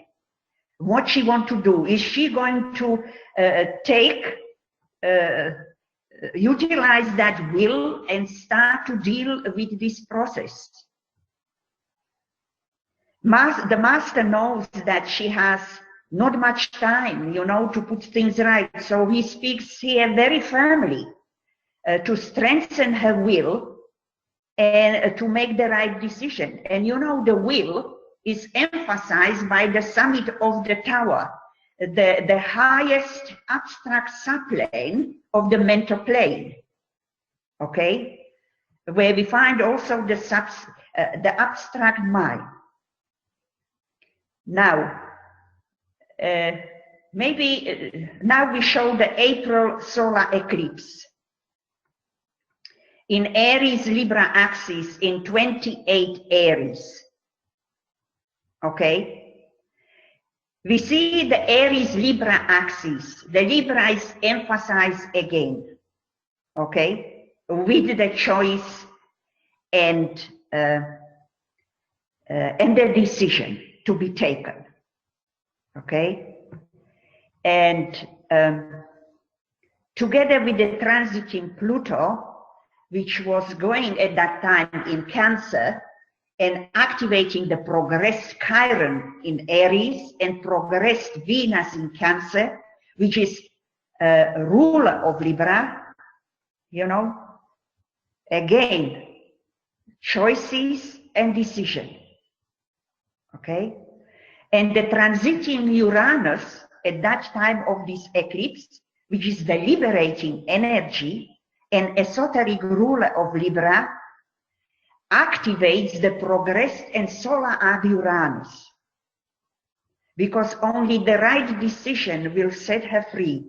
what she wants to do. Is she going to utilize that will and start to deal with this process? The master knows that she has not much time, you know, to put things right. So he speaks here very firmly to strengthen her will and to make the right decision. And you know, the will is emphasized by the summit of the tower, the highest abstract subplane of the mental plane, okay? Where we find also the abstract mind. Now, now we show the April solar eclipse in Aries Libra axis in 28 Aries. Okay, we see the Aries Libra axis. The Libra is emphasized again. Okay, with the choice and the decision to be taken. Okay, and together with the transit in Pluto, which was going at that time in Cancer and activating the progressed Chiron in Aries and progressed Venus in Cancer, which is ruler of Libra, you know, again, choices and decision. Okay, and the transiting Uranus at that time of this eclipse, which is the liberating energy and esoteric ruler of Libra, activates the progressed and solar of Uranus, because only the right decision will set her free.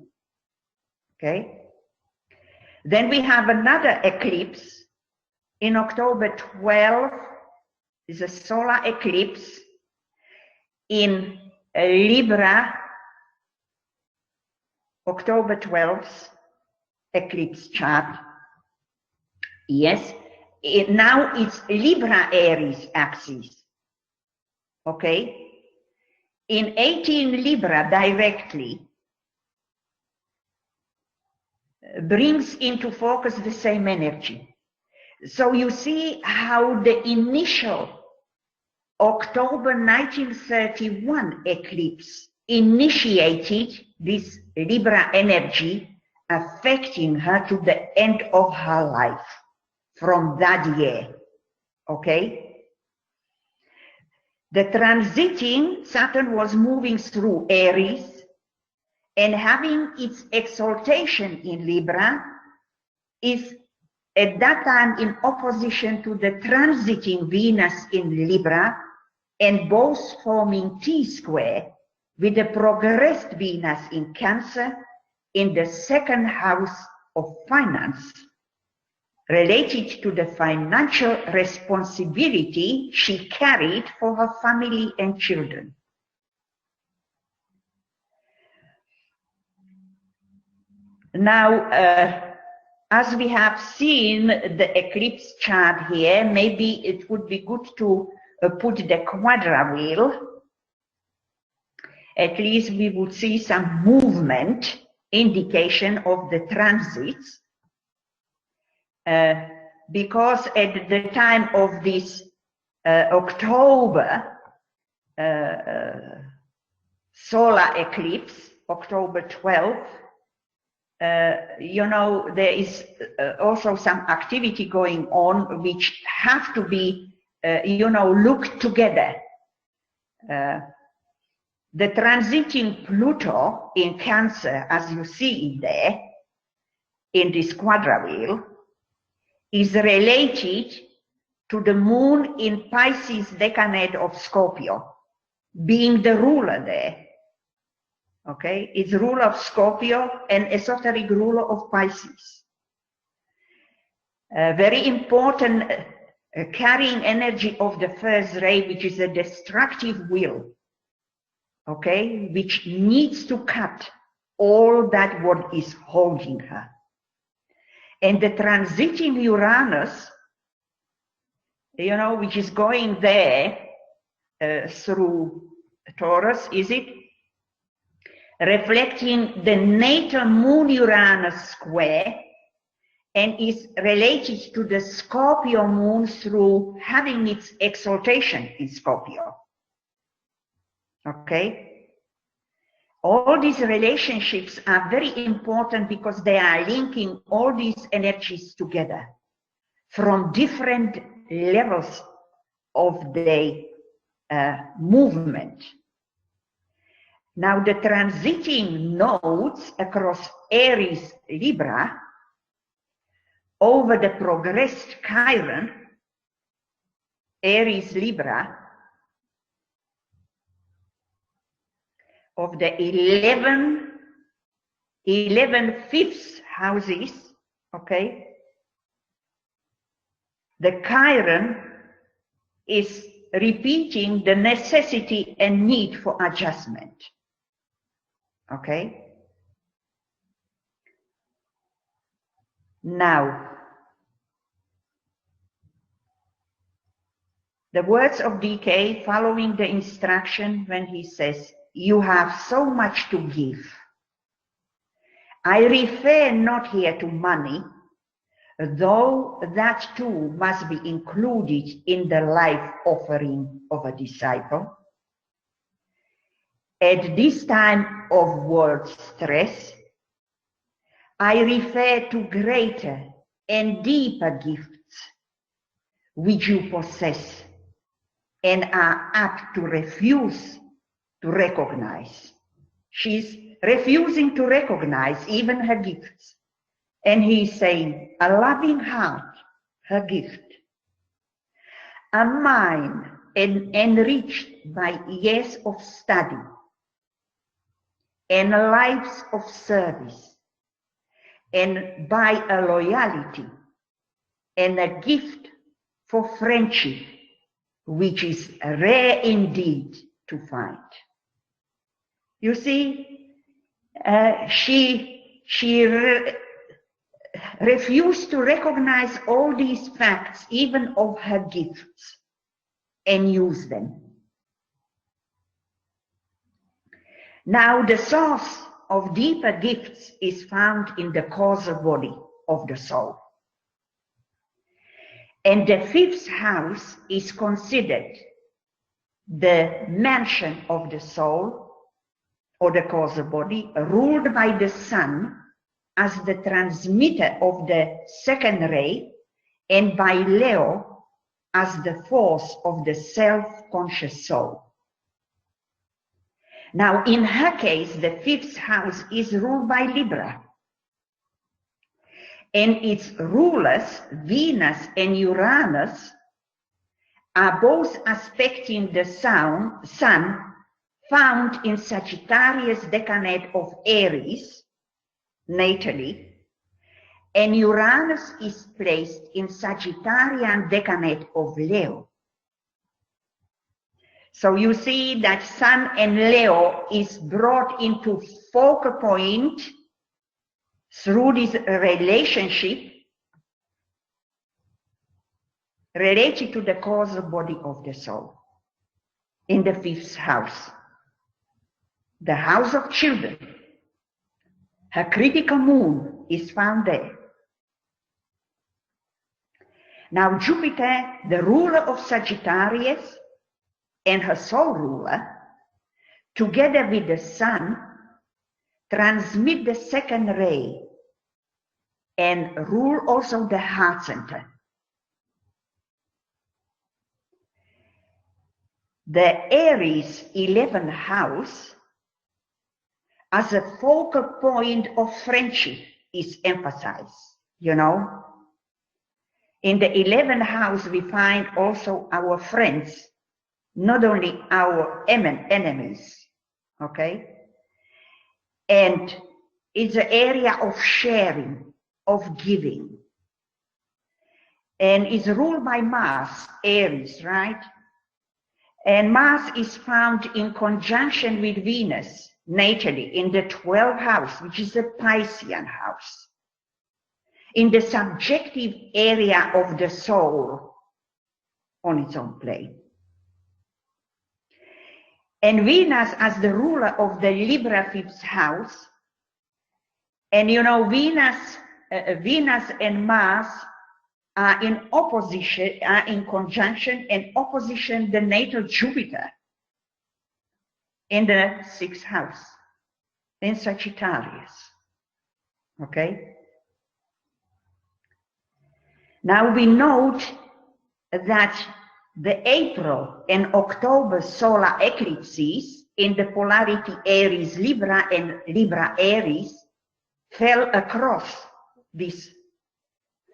Okay, then we have another eclipse in October 12, is a solar eclipse in Libra, October 12th eclipse chart. Yes, now it's Libra Aries axis. Okay, in 18 Libra directly brings into focus the same energy. So you see how the initial October 1931 eclipse initiated this Libra energy, affecting her to the end of her life from that year. Okay, the transiting Saturn was moving through Aries and having its exaltation in Libra is at that time in opposition to the transiting Venus in Libra, and both forming T-square with the progressed Venus in Cancer in the second house of finance, related to the financial responsibility she carried for her family and children. Now, as we have seen the eclipse chart here, maybe it would be good to put the quadra wheel. At least we would see some movement, indication of the transits. because at the time of this October solar eclipse, October 12th, you know, there is also some activity going on which have to be, you know, looked together. The transiting Pluto in Cancer, as you see it there, in this quadriwheel, is related to the moon in Pisces decade of Scorpio, being the ruler there. Okay, it's ruler of Scorpio and esoteric ruler of Pisces. Very important carrying energy of the first ray, which is a destructive will, okay, which needs to cut all that what is holding her. And the transiting Uranus, you know, which is going there through Taurus, is it? Reflecting the natal moon-Uranus square, and is related to the Scorpio moon through having its exaltation in Scorpio. Okay? All these relationships are very important because they are linking all these energies together from different levels of the movement. Now, the transiting nodes across Aries, Libra, over the progressed Chiron, Aries, Libra, of the 11 fifth houses, okay? The Chiron is repeating the necessity and need for adjustment. Okay? Now, the words of DK following the instruction when he says, "You have so much to give." I refer not here to money, though that too must be included in the life offering of a disciple. At this time of world stress, I refer to greater and deeper gifts which you possess and are apt to refuse to recognize. She's refusing to recognize even her gifts. And he's saying, a loving heart, her gift, a mind enriched by years of study and lives of service, and by a loyalty and a gift for friendship, which is rare indeed to find. You see, she refused to recognize all these facts, even of her gifts, and use them. Now, the source of deeper gifts is found in the causal body of the soul. And the fifth house is considered the mansion of the soul, or the causal body, ruled by the sun as the transmitter of the second ray, and by Leo as the force of the self-conscious soul. Now, in her case, the fifth house is ruled by Libra, and its rulers, Venus and Uranus, are both aspecting the sun found in Sagittarius decade of Aries, natally, and Uranus is placed in Sagittarian decade of Leo. So you see that Sun and Leo is brought into focal point through this relationship related to the causal body of the soul in the fifth house, the house of children. Her critical moon is found there. Now Jupiter, the ruler of Sagittarius and her soul ruler, together with the Sun, transmit the second ray and rule also the heart center. The Aries 11th house as a focal point of friendship is emphasized, you know. In the 11th house, we find also our friends, not only our enemies, okay? And it's an area of sharing, of giving. And it's ruled by Mars, Aries, right? And Mars is found in conjunction with Venus, natally, in the 12th house, which is the Piscean house, in the subjective area of the soul on its own plane. And Venus as the ruler of the Libra 5th house, and you know, Venus and Mars are in opposition, are in conjunction and opposition the natal Jupiter in the 6th house, in Sagittarius, okay? Now we note that the April and October solar eclipses in the polarity Aries Libra and Libra Aries fell across this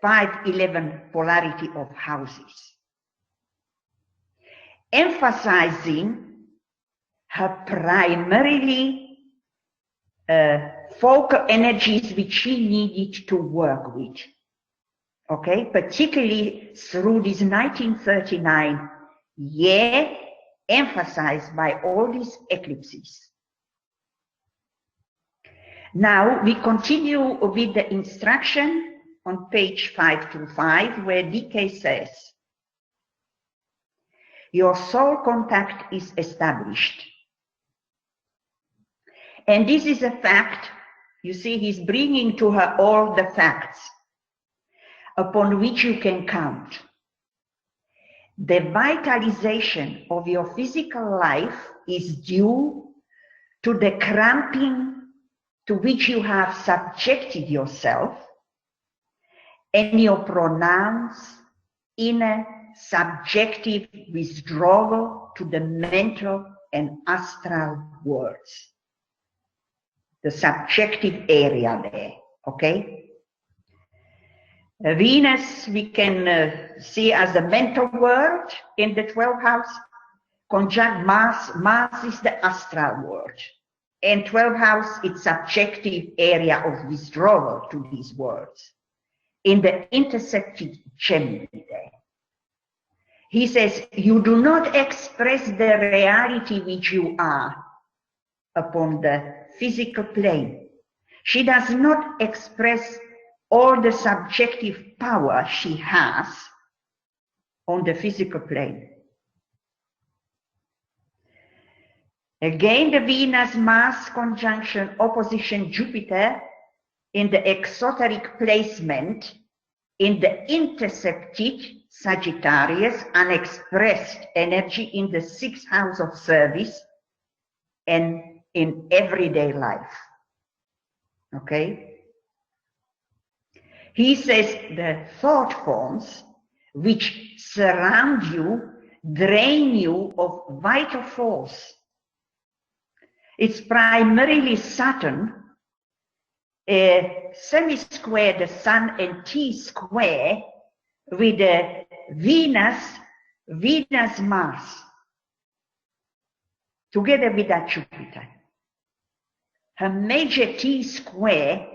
5-11 polarity of houses, emphasizing her primarily focal energies which she needed to work with. Okay, particularly through this 1939 year, emphasized by all these eclipses. Now we continue with the instruction on page 525, where DK says, your soul contact is established. And this is a fact. You see, he's bringing to her all the facts upon which you can count. The vitalization of your physical life is due to the cramping to which you have subjected yourself and your pronounced inner subjective withdrawal to the mental and astral worlds. The subjective area there, okay? Venus we can see as the mental world in the 12th house, conjunct Mars. Mars is the astral world. And 12th house, it's subjective area of withdrawal to these worlds. In the intersected Gemini there. He says, you do not express the reality which you are upon the physical plane. She does not express all the subjective power she has on the physical plane. Again, the Venus-Mars conjunction opposition Jupiter in the exoteric placement in the intercepted Sagittarius unexpressed energy in the 6th house of service and in everyday life. Okay? He says the thought forms which surround you drain you of vital force. It's primarily Saturn, semi-square the Sun and T-square with Venus-Mars together with that Jupiter. Her major T-square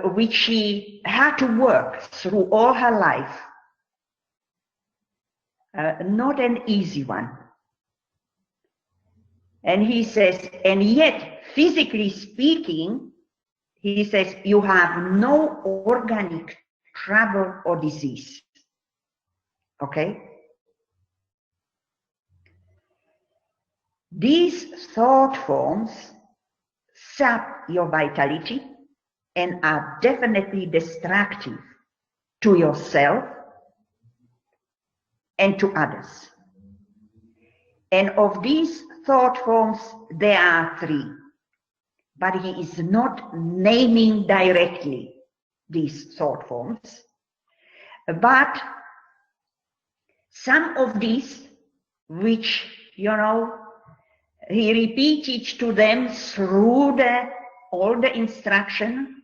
which she had to work through all her life. Not an easy one. And he says, and yet, physically speaking, he says, you have no organic trouble or disease. Okay? These thought forms sap your vitality and are definitely destructive to yourself and to others. And of these thought forms, there are 3. But he is not naming directly these thought forms. But some of these, which, you know, he repeated to them through all the instruction,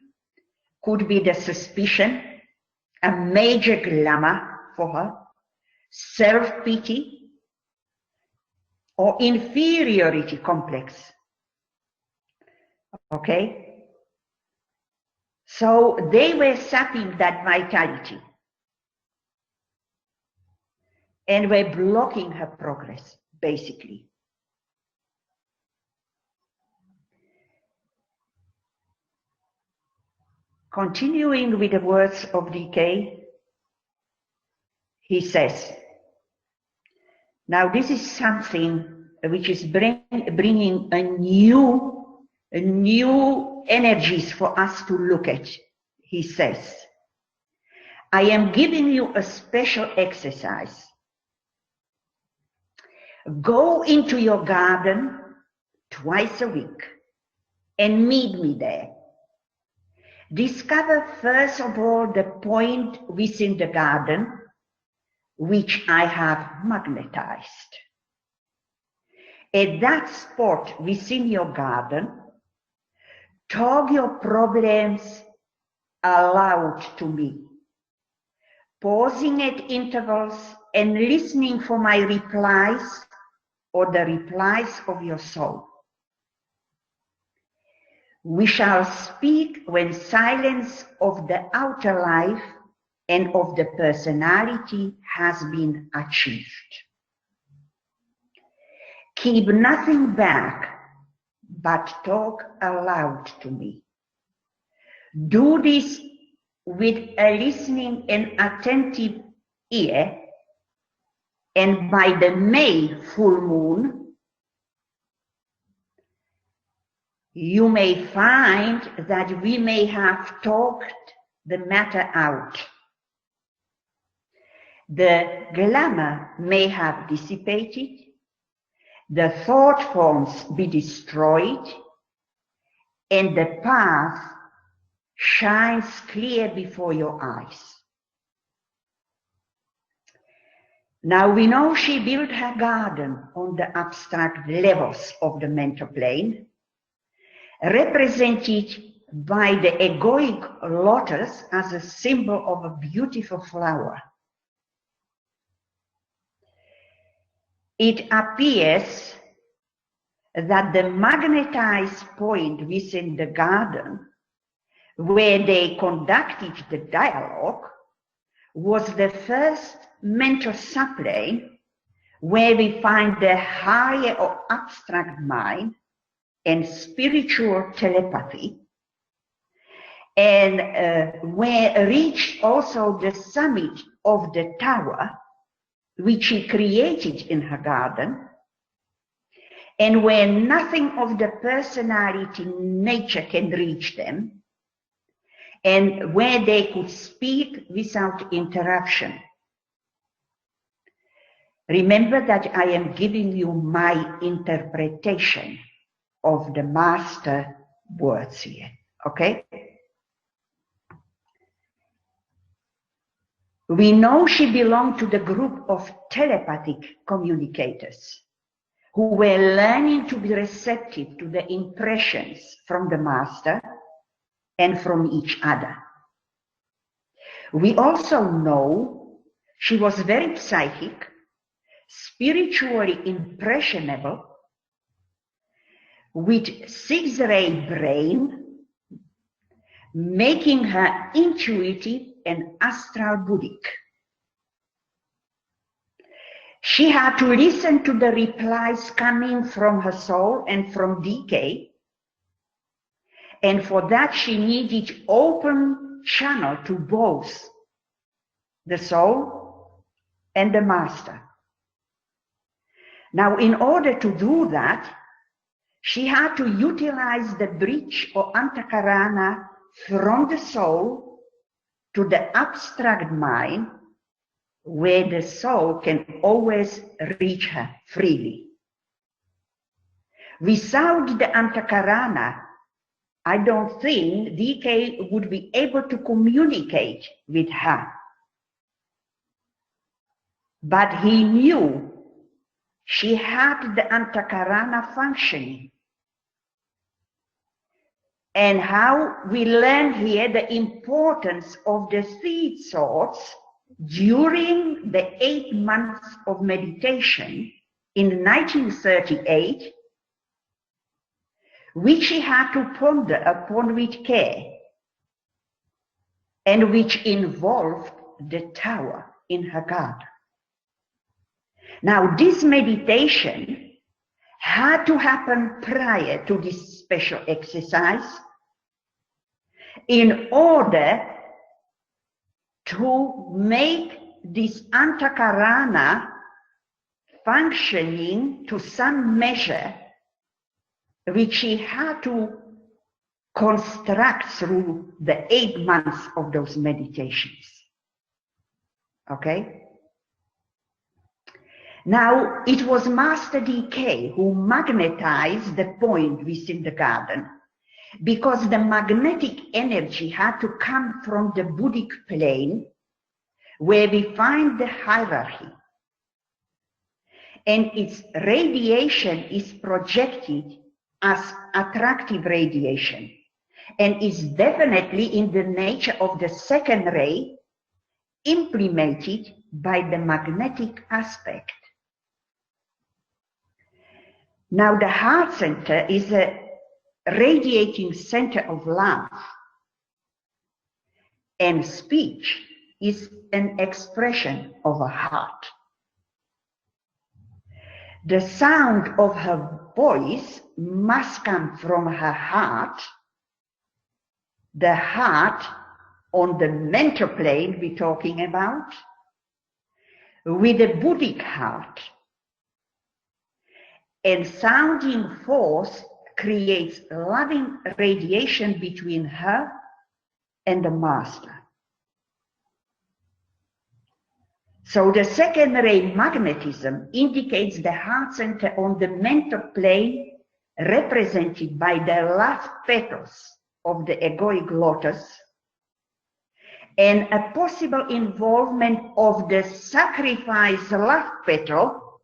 could be the suspicion, a major glamour for her, self-pity, or inferiority complex. Okay? So they were sapping that vitality and were blocking her progress, basically. Continuing with the words of DK, he says, now this is something which is bringing a new energies for us to look at. He says, I am giving you a special exercise. Go into your garden twice a week and meet me there. Discover first of all the point within the garden which I have magnetized. At that spot within your garden, talk your problems aloud to me, pausing at intervals and listening for my replies or the replies of your soul. We shall speak when silence of the outer life and of the personality has been achieved. Keep nothing back, but talk aloud to me. Do this with a listening and attentive ear, and by the May full moon, you may find that we may have talked the matter out. The glamour may have dissipated, the thought forms be destroyed, and the path shines clear before your eyes. Now we know she built her garden on the abstract levels of the mental plane, represented by the egoic lotus as a symbol of a beautiful flower. It appears that the magnetized point within the garden, where they conducted the dialogue, was the first mental subplane where we find the higher or abstract mind and spiritual telepathy, and where reached also the summit of the tower which she created in her garden, and where nothing of the personality nature can reach them, and where they could speak without interruption. Remember that I am giving you my interpretation of the master words here, okay? We know she belonged to the group of telepathic communicators who were learning to be receptive to the impressions from the master and from each other. We also know she was very psychic, spiritually impressionable, with six-ray brain, making her intuitive and astral Buddhic. She had to listen to the replies coming from her soul and from DK, and for that she needed open channel to both the soul and the master. Now, in order to do that, she had to utilize the bridge or antakarana from the soul to the abstract mind where the soul can always reach her freely. Without the Antakarana, I don't think DK would be able to communicate with her. But he knew she had the Antakarana functioning. And how we learn here the importance of the seed thoughts during the 8 months of meditation in 1938, which he had to ponder upon with care, and which involved the tower in her garden. Now, this meditation had to happen prior to this special exercise in order to make this Antakarana functioning to some measure, which he had to construct through the 8 months of those meditations. Okay? Now, it was Master DK who magnetized the point within the garden, because the magnetic energy had to come from the Buddhic plane, where we find the hierarchy. And its radiation is projected as attractive radiation, and is definitely in the nature of the second ray, implemented by the magnetic aspect. Now, the heart center is a radiating center of love, and speech is an expression of a heart. The sound of her voice must come from her heart, the heart on the mental plane we're talking about, with a Buddhic heart. And sounding force creates loving radiation between her and the master. So the second ray magnetism indicates the heart center on the mental plane, represented by the love petals of the egoic lotus, and a possible involvement of the sacrifice love petal,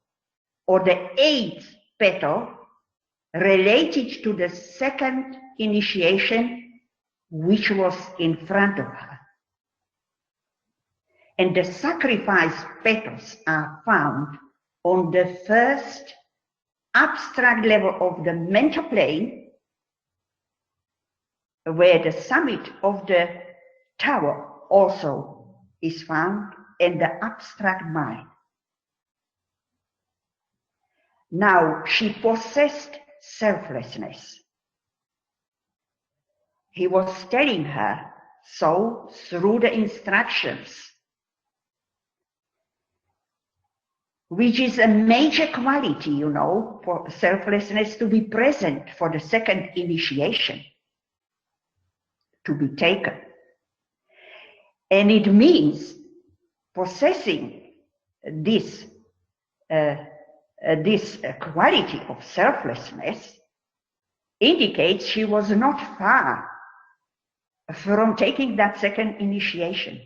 or the 8th petal, related to the second initiation, which was in front of her. And the sacrifice petals are found on the first abstract level of the mental plane, where the summit of the tower also is found, and the abstract mind. Now, she possessed selflessness. He was telling her so through the instructions, which is a major quality, you know, for selflessness to be present for the second initiation to be taken. And it means possessing this quality of selflessness indicates she was not far from taking that second initiation.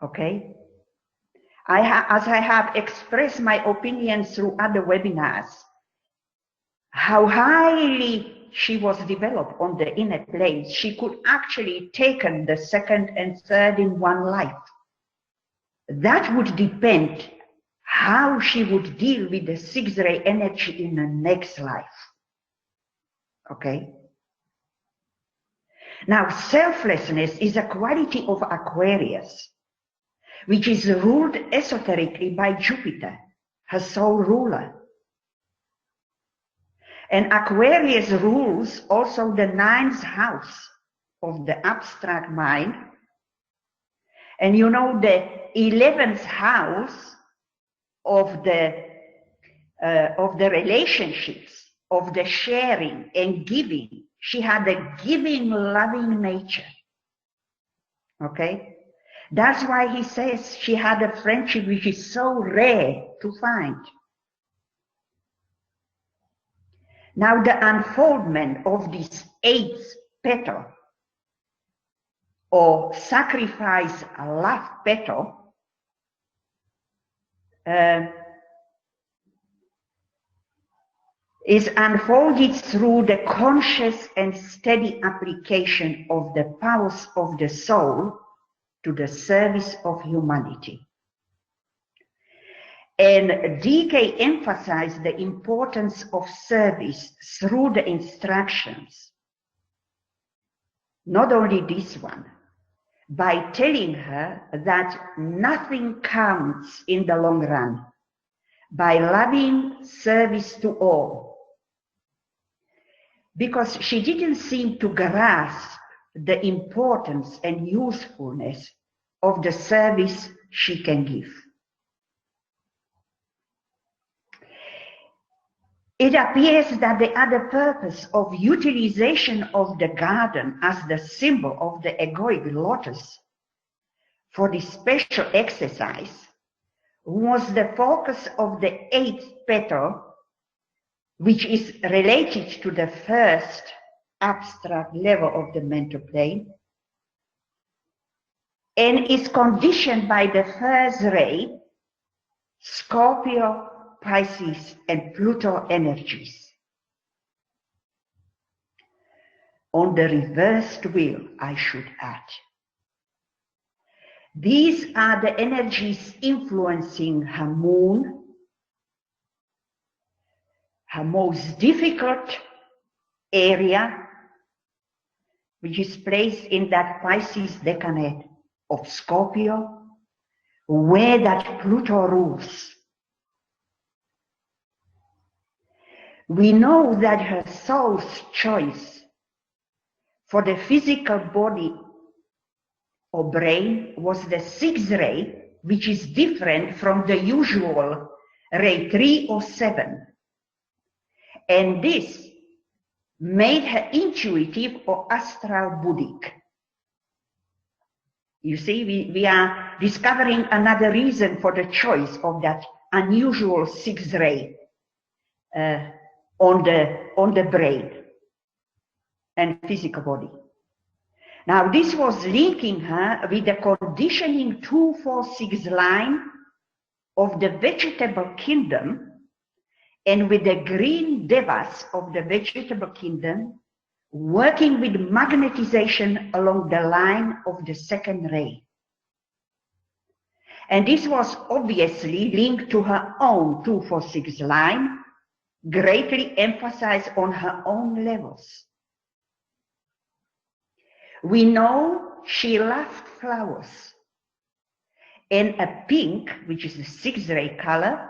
Okay? As I have expressed my opinion through other webinars, how highly she was developed on the inner planes, she could actually take the second and third in one life. That would depend how she would deal with the 6th ray energy in the next life. Okay? Now, selflessness is a quality of Aquarius, which is ruled esoterically by Jupiter, her soul ruler. And Aquarius rules also the 9th house of the abstract mind. And you know, the 11th house of the relationships, of the sharing and giving. She had a giving, loving nature. Okay? That's why he says she had a friendship which is so rare to find. Now the unfoldment of this eighth petal, or sacrifice love petal, is unfolded through the conscious and steady application of the powers of the soul to the service of humanity. And DK emphasized the importance of service through the instructions. Not only this one, by telling her that nothing counts in the long run, by loving service to all. Because she didn't seem to grasp the importance and usefulness of the service she can give. It appears that the other purpose of utilization of the garden as the symbol of the egoic lotus for this special exercise was the focus of the eighth petal, which is related to the first abstract level of the mental plane, and is conditioned by the first ray, Scorpio, Pisces, and Pluto energies. On the reversed wheel, I should add. These are the energies influencing her moon, her most difficult area, which is placed in that Pisces decade of Scorpio, where that Pluto rules. We know that her soul's choice for the physical body or brain was the sixth ray, which is different from the usual ray 3 or 7. And this made her intuitive or astral Buddhic. You see, we are discovering another reason for the choice of that unusual sixth ray on the brain and physical body. Now, this was linking her with the conditioning 246 line of the vegetable kingdom and with the green devas of the vegetable kingdom working with magnetization along the line of the second ray. And this was obviously linked to her own 246 line, greatly emphasized on her own levels. We know she loved flowers, and a pink, which is the sixth ray color,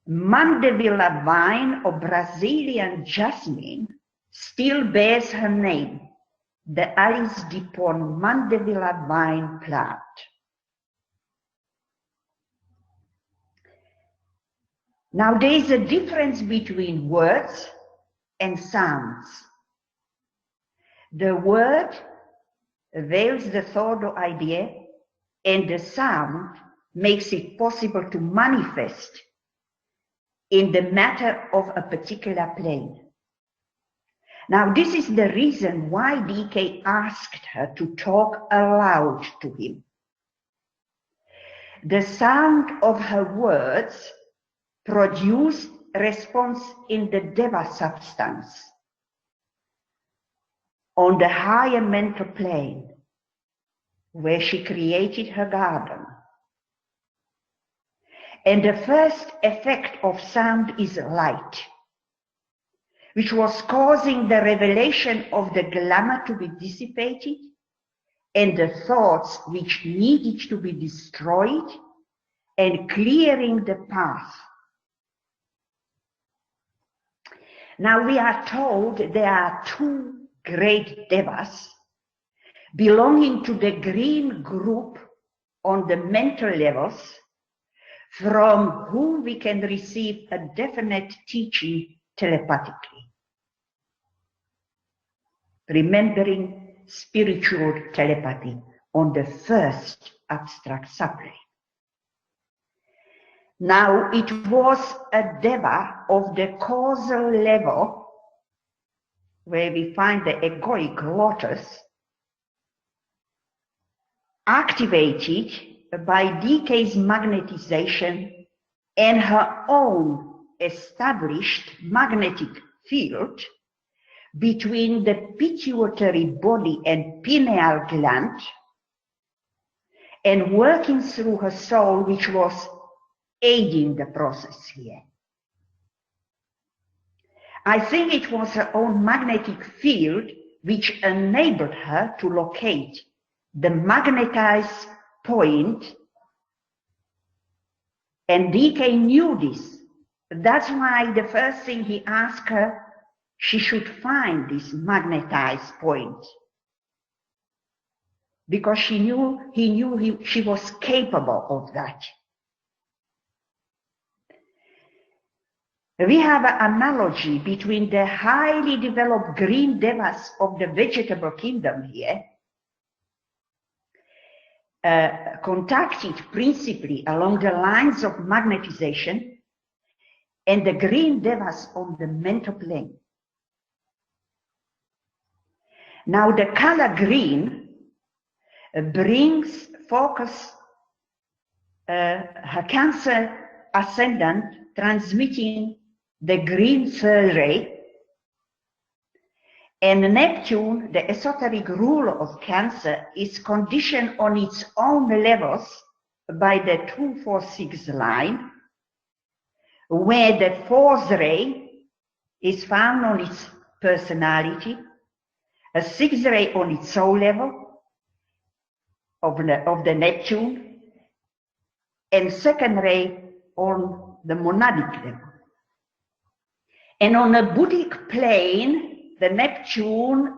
Mandevilla vine or Brazilian jasmine still bears her name, the Alice Dupont Mandevilla vine plant. Now there is a difference between words and sounds. The word veils the thought or idea, and the sound makes it possible to manifest in the matter of a particular plane. Now, this is the reason why DK asked her to talk aloud to him. The sound of her words produced response in the Deva substance, on the higher mental plane, where she created her garden. And the first effect of sound is light, which was causing the revelation of the glamour to be dissipated and the thoughts which needed to be destroyed and clearing the path. Now we are told there are two great devas belonging to the green group on the mental levels, from whom we can receive a definite teaching telepathically. Remembering spiritual telepathy on the first abstract subplane. Now, it was a deva of the causal level, where we find the egoic lotus, activated by DK's magnetization and her own established magnetic field between the pituitary body and pineal gland, and working through her soul, which was aiding the process here. I think it was her own magnetic field which enabled her to locate the magnetized point, and DK knew this. That's why the first thing he asked her, she should find this magnetized point, because she knew she was capable of that. We have an analogy between the highly developed green devas of the vegetable kingdom here, contacted principally along the lines of magnetization, and the green devas on the mental plane. Now the color green brings focus, her Cancer ascendant transmitting the green third ray, and Neptune, the esoteric ruler of Cancer, is conditioned on its own levels by the 246 line, where the fourth ray is found on its personality, a sixth ray on its soul level of the Neptune, and second ray on the monadic level. And on a Buddhic plane, the Neptune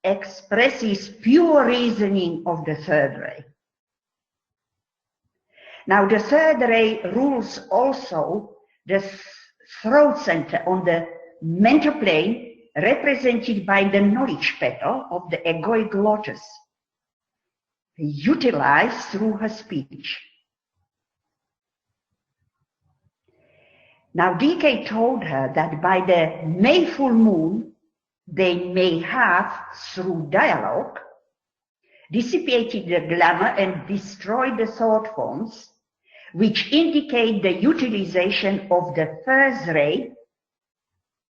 expresses pure reasoning of the third ray. Now the third ray rules also the throat center on the mental plane, represented by the knowledge petal of the egoic lotus, utilized through her speech. Now DK told her that by the May full moon, they may have, through dialogue, dissipated the glamour and destroyed the thought forms, which indicate the utilization of the first ray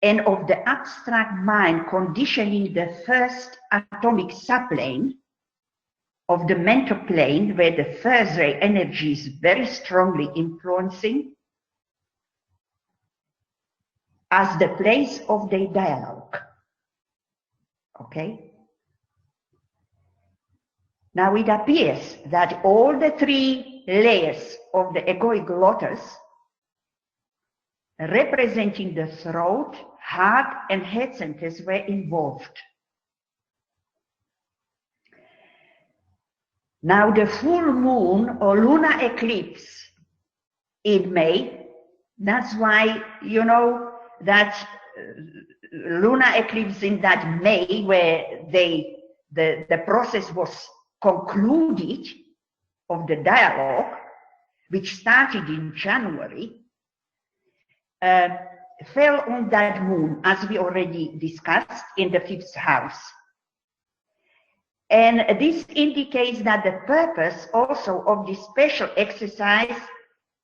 and of the abstract mind conditioning the first atomic subplane of the mental plane, where the first ray energy is very strongly influencing, as the place of the dialogue. Okay? Now it appears that all the three layers of the egoic lotus, representing the throat, heart, and head centers, were involved. Now the full moon or lunar eclipse in May, that's why, you know, that lunar eclipse in that May, where the process was concluded of the dialogue, which started in January, fell on that moon, as we already discussed, in the 5th house. And this indicates that the purpose also of this special exercise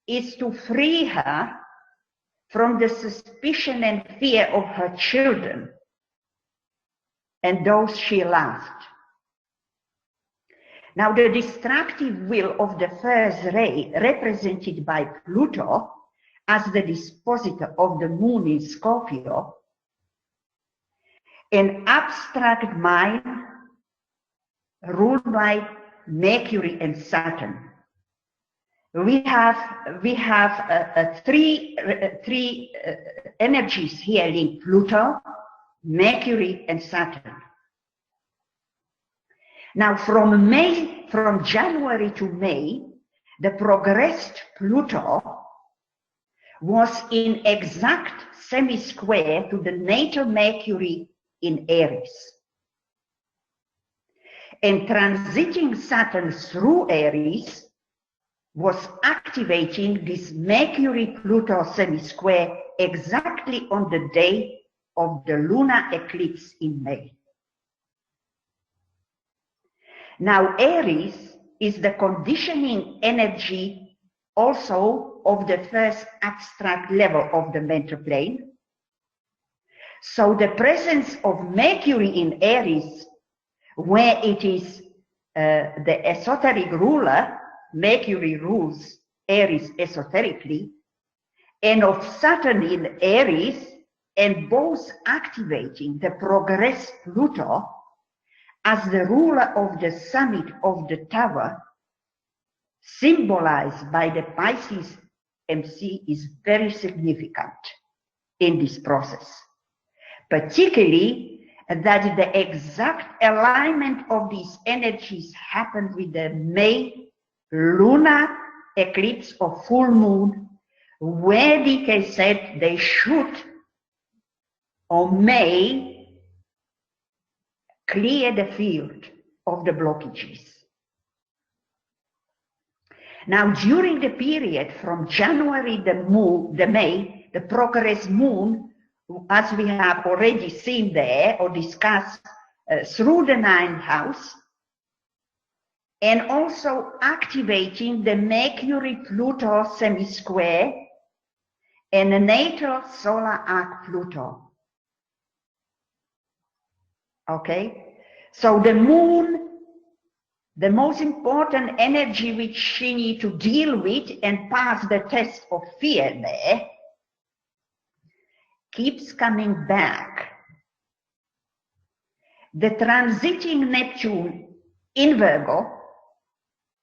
is to free her from the suspicion and fear of her children and those she loved. Now, the destructive will of the first ray, represented by Pluto as the dispositor of the moon in Scorpio, an abstract mind ruled by Mercury and Saturn. We have three energies here linked: Pluto, Mercury, and Saturn. Now, from January to May, the progressed Pluto was in exact semi-square to the natal Mercury in Aries. And transiting Saturn through Aries was activating this Mercury-Pluto semi-square exactly on the day of the lunar eclipse in May. Now, Aries is the conditioning energy also of the first abstract level of the mental plane. So the presence of Mercury in Aries, where it is the esoteric ruler, Mercury rules Aries esoterically, and of Saturn in Aries, and both activating the progress Pluto as the ruler of the summit of the tower, symbolized by the Pisces MC, is very significant in this process. Particularly that the exact alignment of these energies happened with the May lunar eclipse or full moon, where DK said they should or may clear the field of the blockages. Now, during the period from January the May, the progress moon, as we have already seen there or discussed, through the 9th house, and also activating the Mercury-Pluto semi-square and the natal solar arc Pluto. Okay, so the moon, the most important energy which she needs to deal with and pass the test of fear there, keeps coming back. The transiting Neptune in Virgo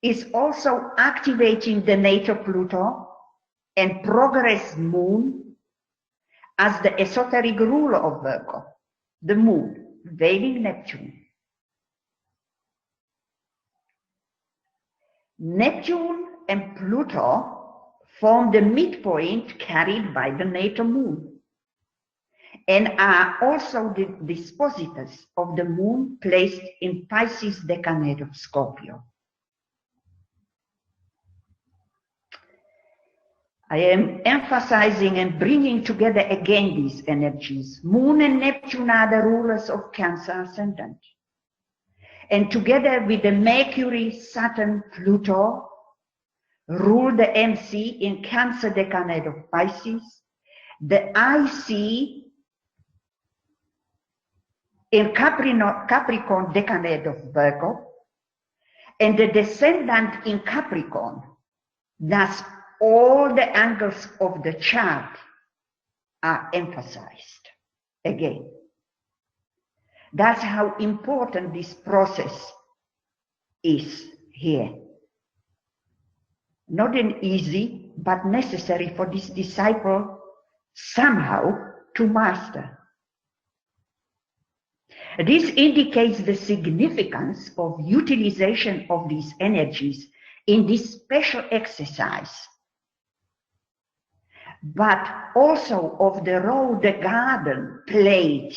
is also activating the natal Pluto and progress moon as the esoteric ruler of Virgo, the moon, veiling Neptune. Neptune and Pluto form the midpoint carried by the natal moon and are also the dispositors of the moon placed in Pisces decade of Scorpio. I am emphasizing and bringing together again these energies. Moon and Neptune are the rulers of Cancer ascendant. And together with the Mercury, Saturn, Pluto, rule the MC in Cancer decade of Pisces, the IC in Capricorn decade of Virgo, and the descendant in Capricorn. Thus, all the angles of the chart are emphasized again. That's how important this process is here. Not an easy, but necessary for this disciple somehow to master. This indicates the significance of utilization of these energies in this special exercise, but also of the role the garden played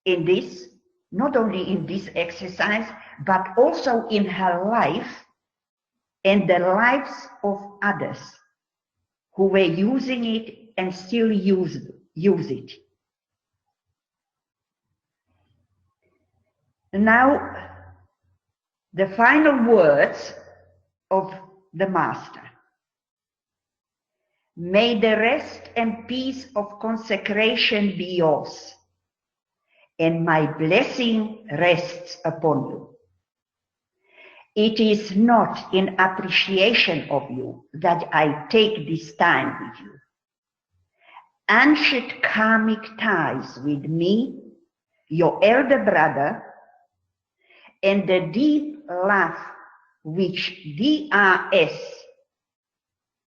in this, not only in this exercise, but also in her life and the lives of others who were using it and still use it. Now, the final words of the Master. May the rest and peace of consecration be yours, and my blessing rests upon you. It is not in appreciation of you that I take this time with you. Ancient karmic ties with me, your elder brother, and the deep love which DRS,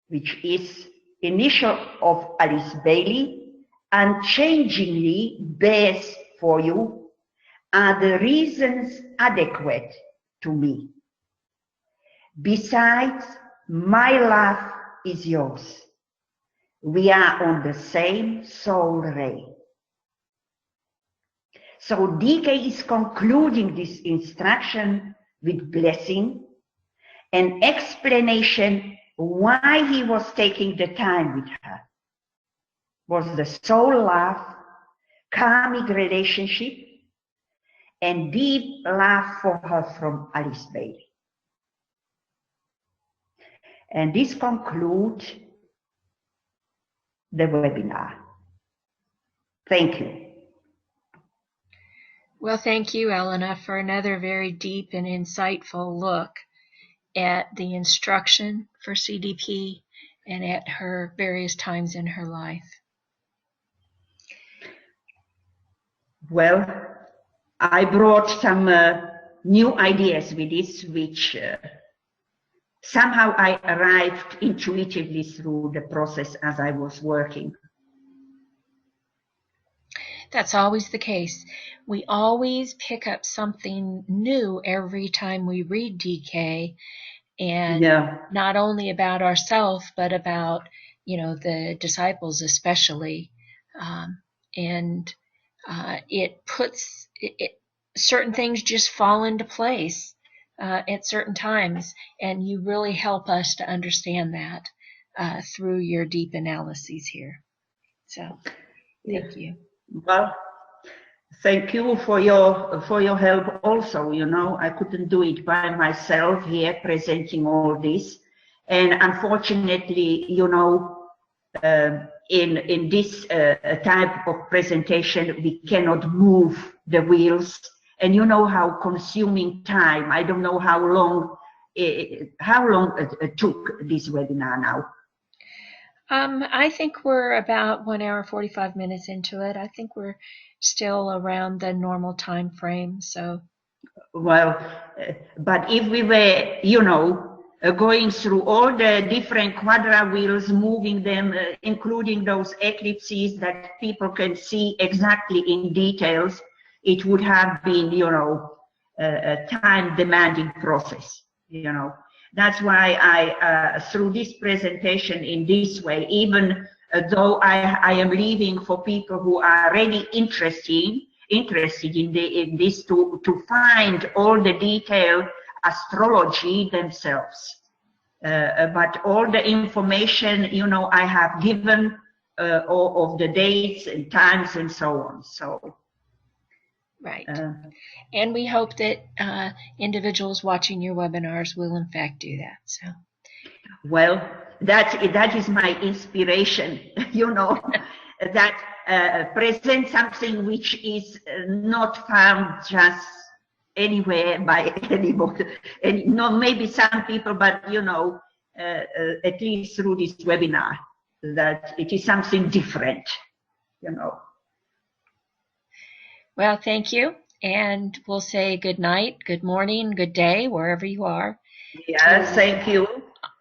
which is initial of Alice Bailey, unchangingly bears for you, are the reasons adequate to me. Besides, my love is yours. We are on the same soul ray. So DK is concluding this instruction with blessing and explanation why he was taking the time with her. Was the soul love, karmic relationship, and deep love for her from Alice Bailey. And this concludes the webinar. Thank you. Well, thank you, Elena, for another very deep and insightful look at the instruction for C.D.P. and at her various times in her life. Well, I brought some new ideas with this, which somehow I arrived intuitively through the process as I was working. That's always the case. We always pick up something new every time we read DK, and not only about ourselves, but about, the disciples especially. It puts certain things just fall into place at certain times, and you really help us to understand that through your deep analyses here. So, thank you. Well, thank you for your help also. I couldn't do it by myself here presenting all this, and unfortunately, in this type of presentation, we cannot move the wheels, and you know how consuming time. I don't know how long it took this webinar now. I think we're about 1 hour 45 minutes into it. I think we're still around the normal time frame. So, well, but if we were, going through all the different quadra wheels, moving them, including those eclipses that people can see exactly in details, it would have been, a time-demanding process, That's why I, through this presentation in this way, even though I am leaving for people who are really interested in this to find all the detailed astrology themselves. But all the information, I have given of the dates and times and so on. So. Right. And we hope that individuals watching your webinars will in fact do that. So, well, that is my inspiration, that present something which is not found just anywhere by anybody, and maybe some people, but at least through this webinar, that it is something different, Well, thank you, and we'll say good night, good morning, good day, wherever you are. Yes, thank you,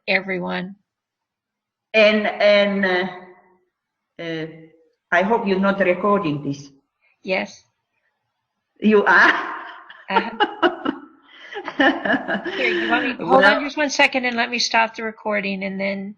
everyone. And I hope you're not recording this. Yes. You are? Here, you want me? Hold on just 1 second and let me stop the recording, and then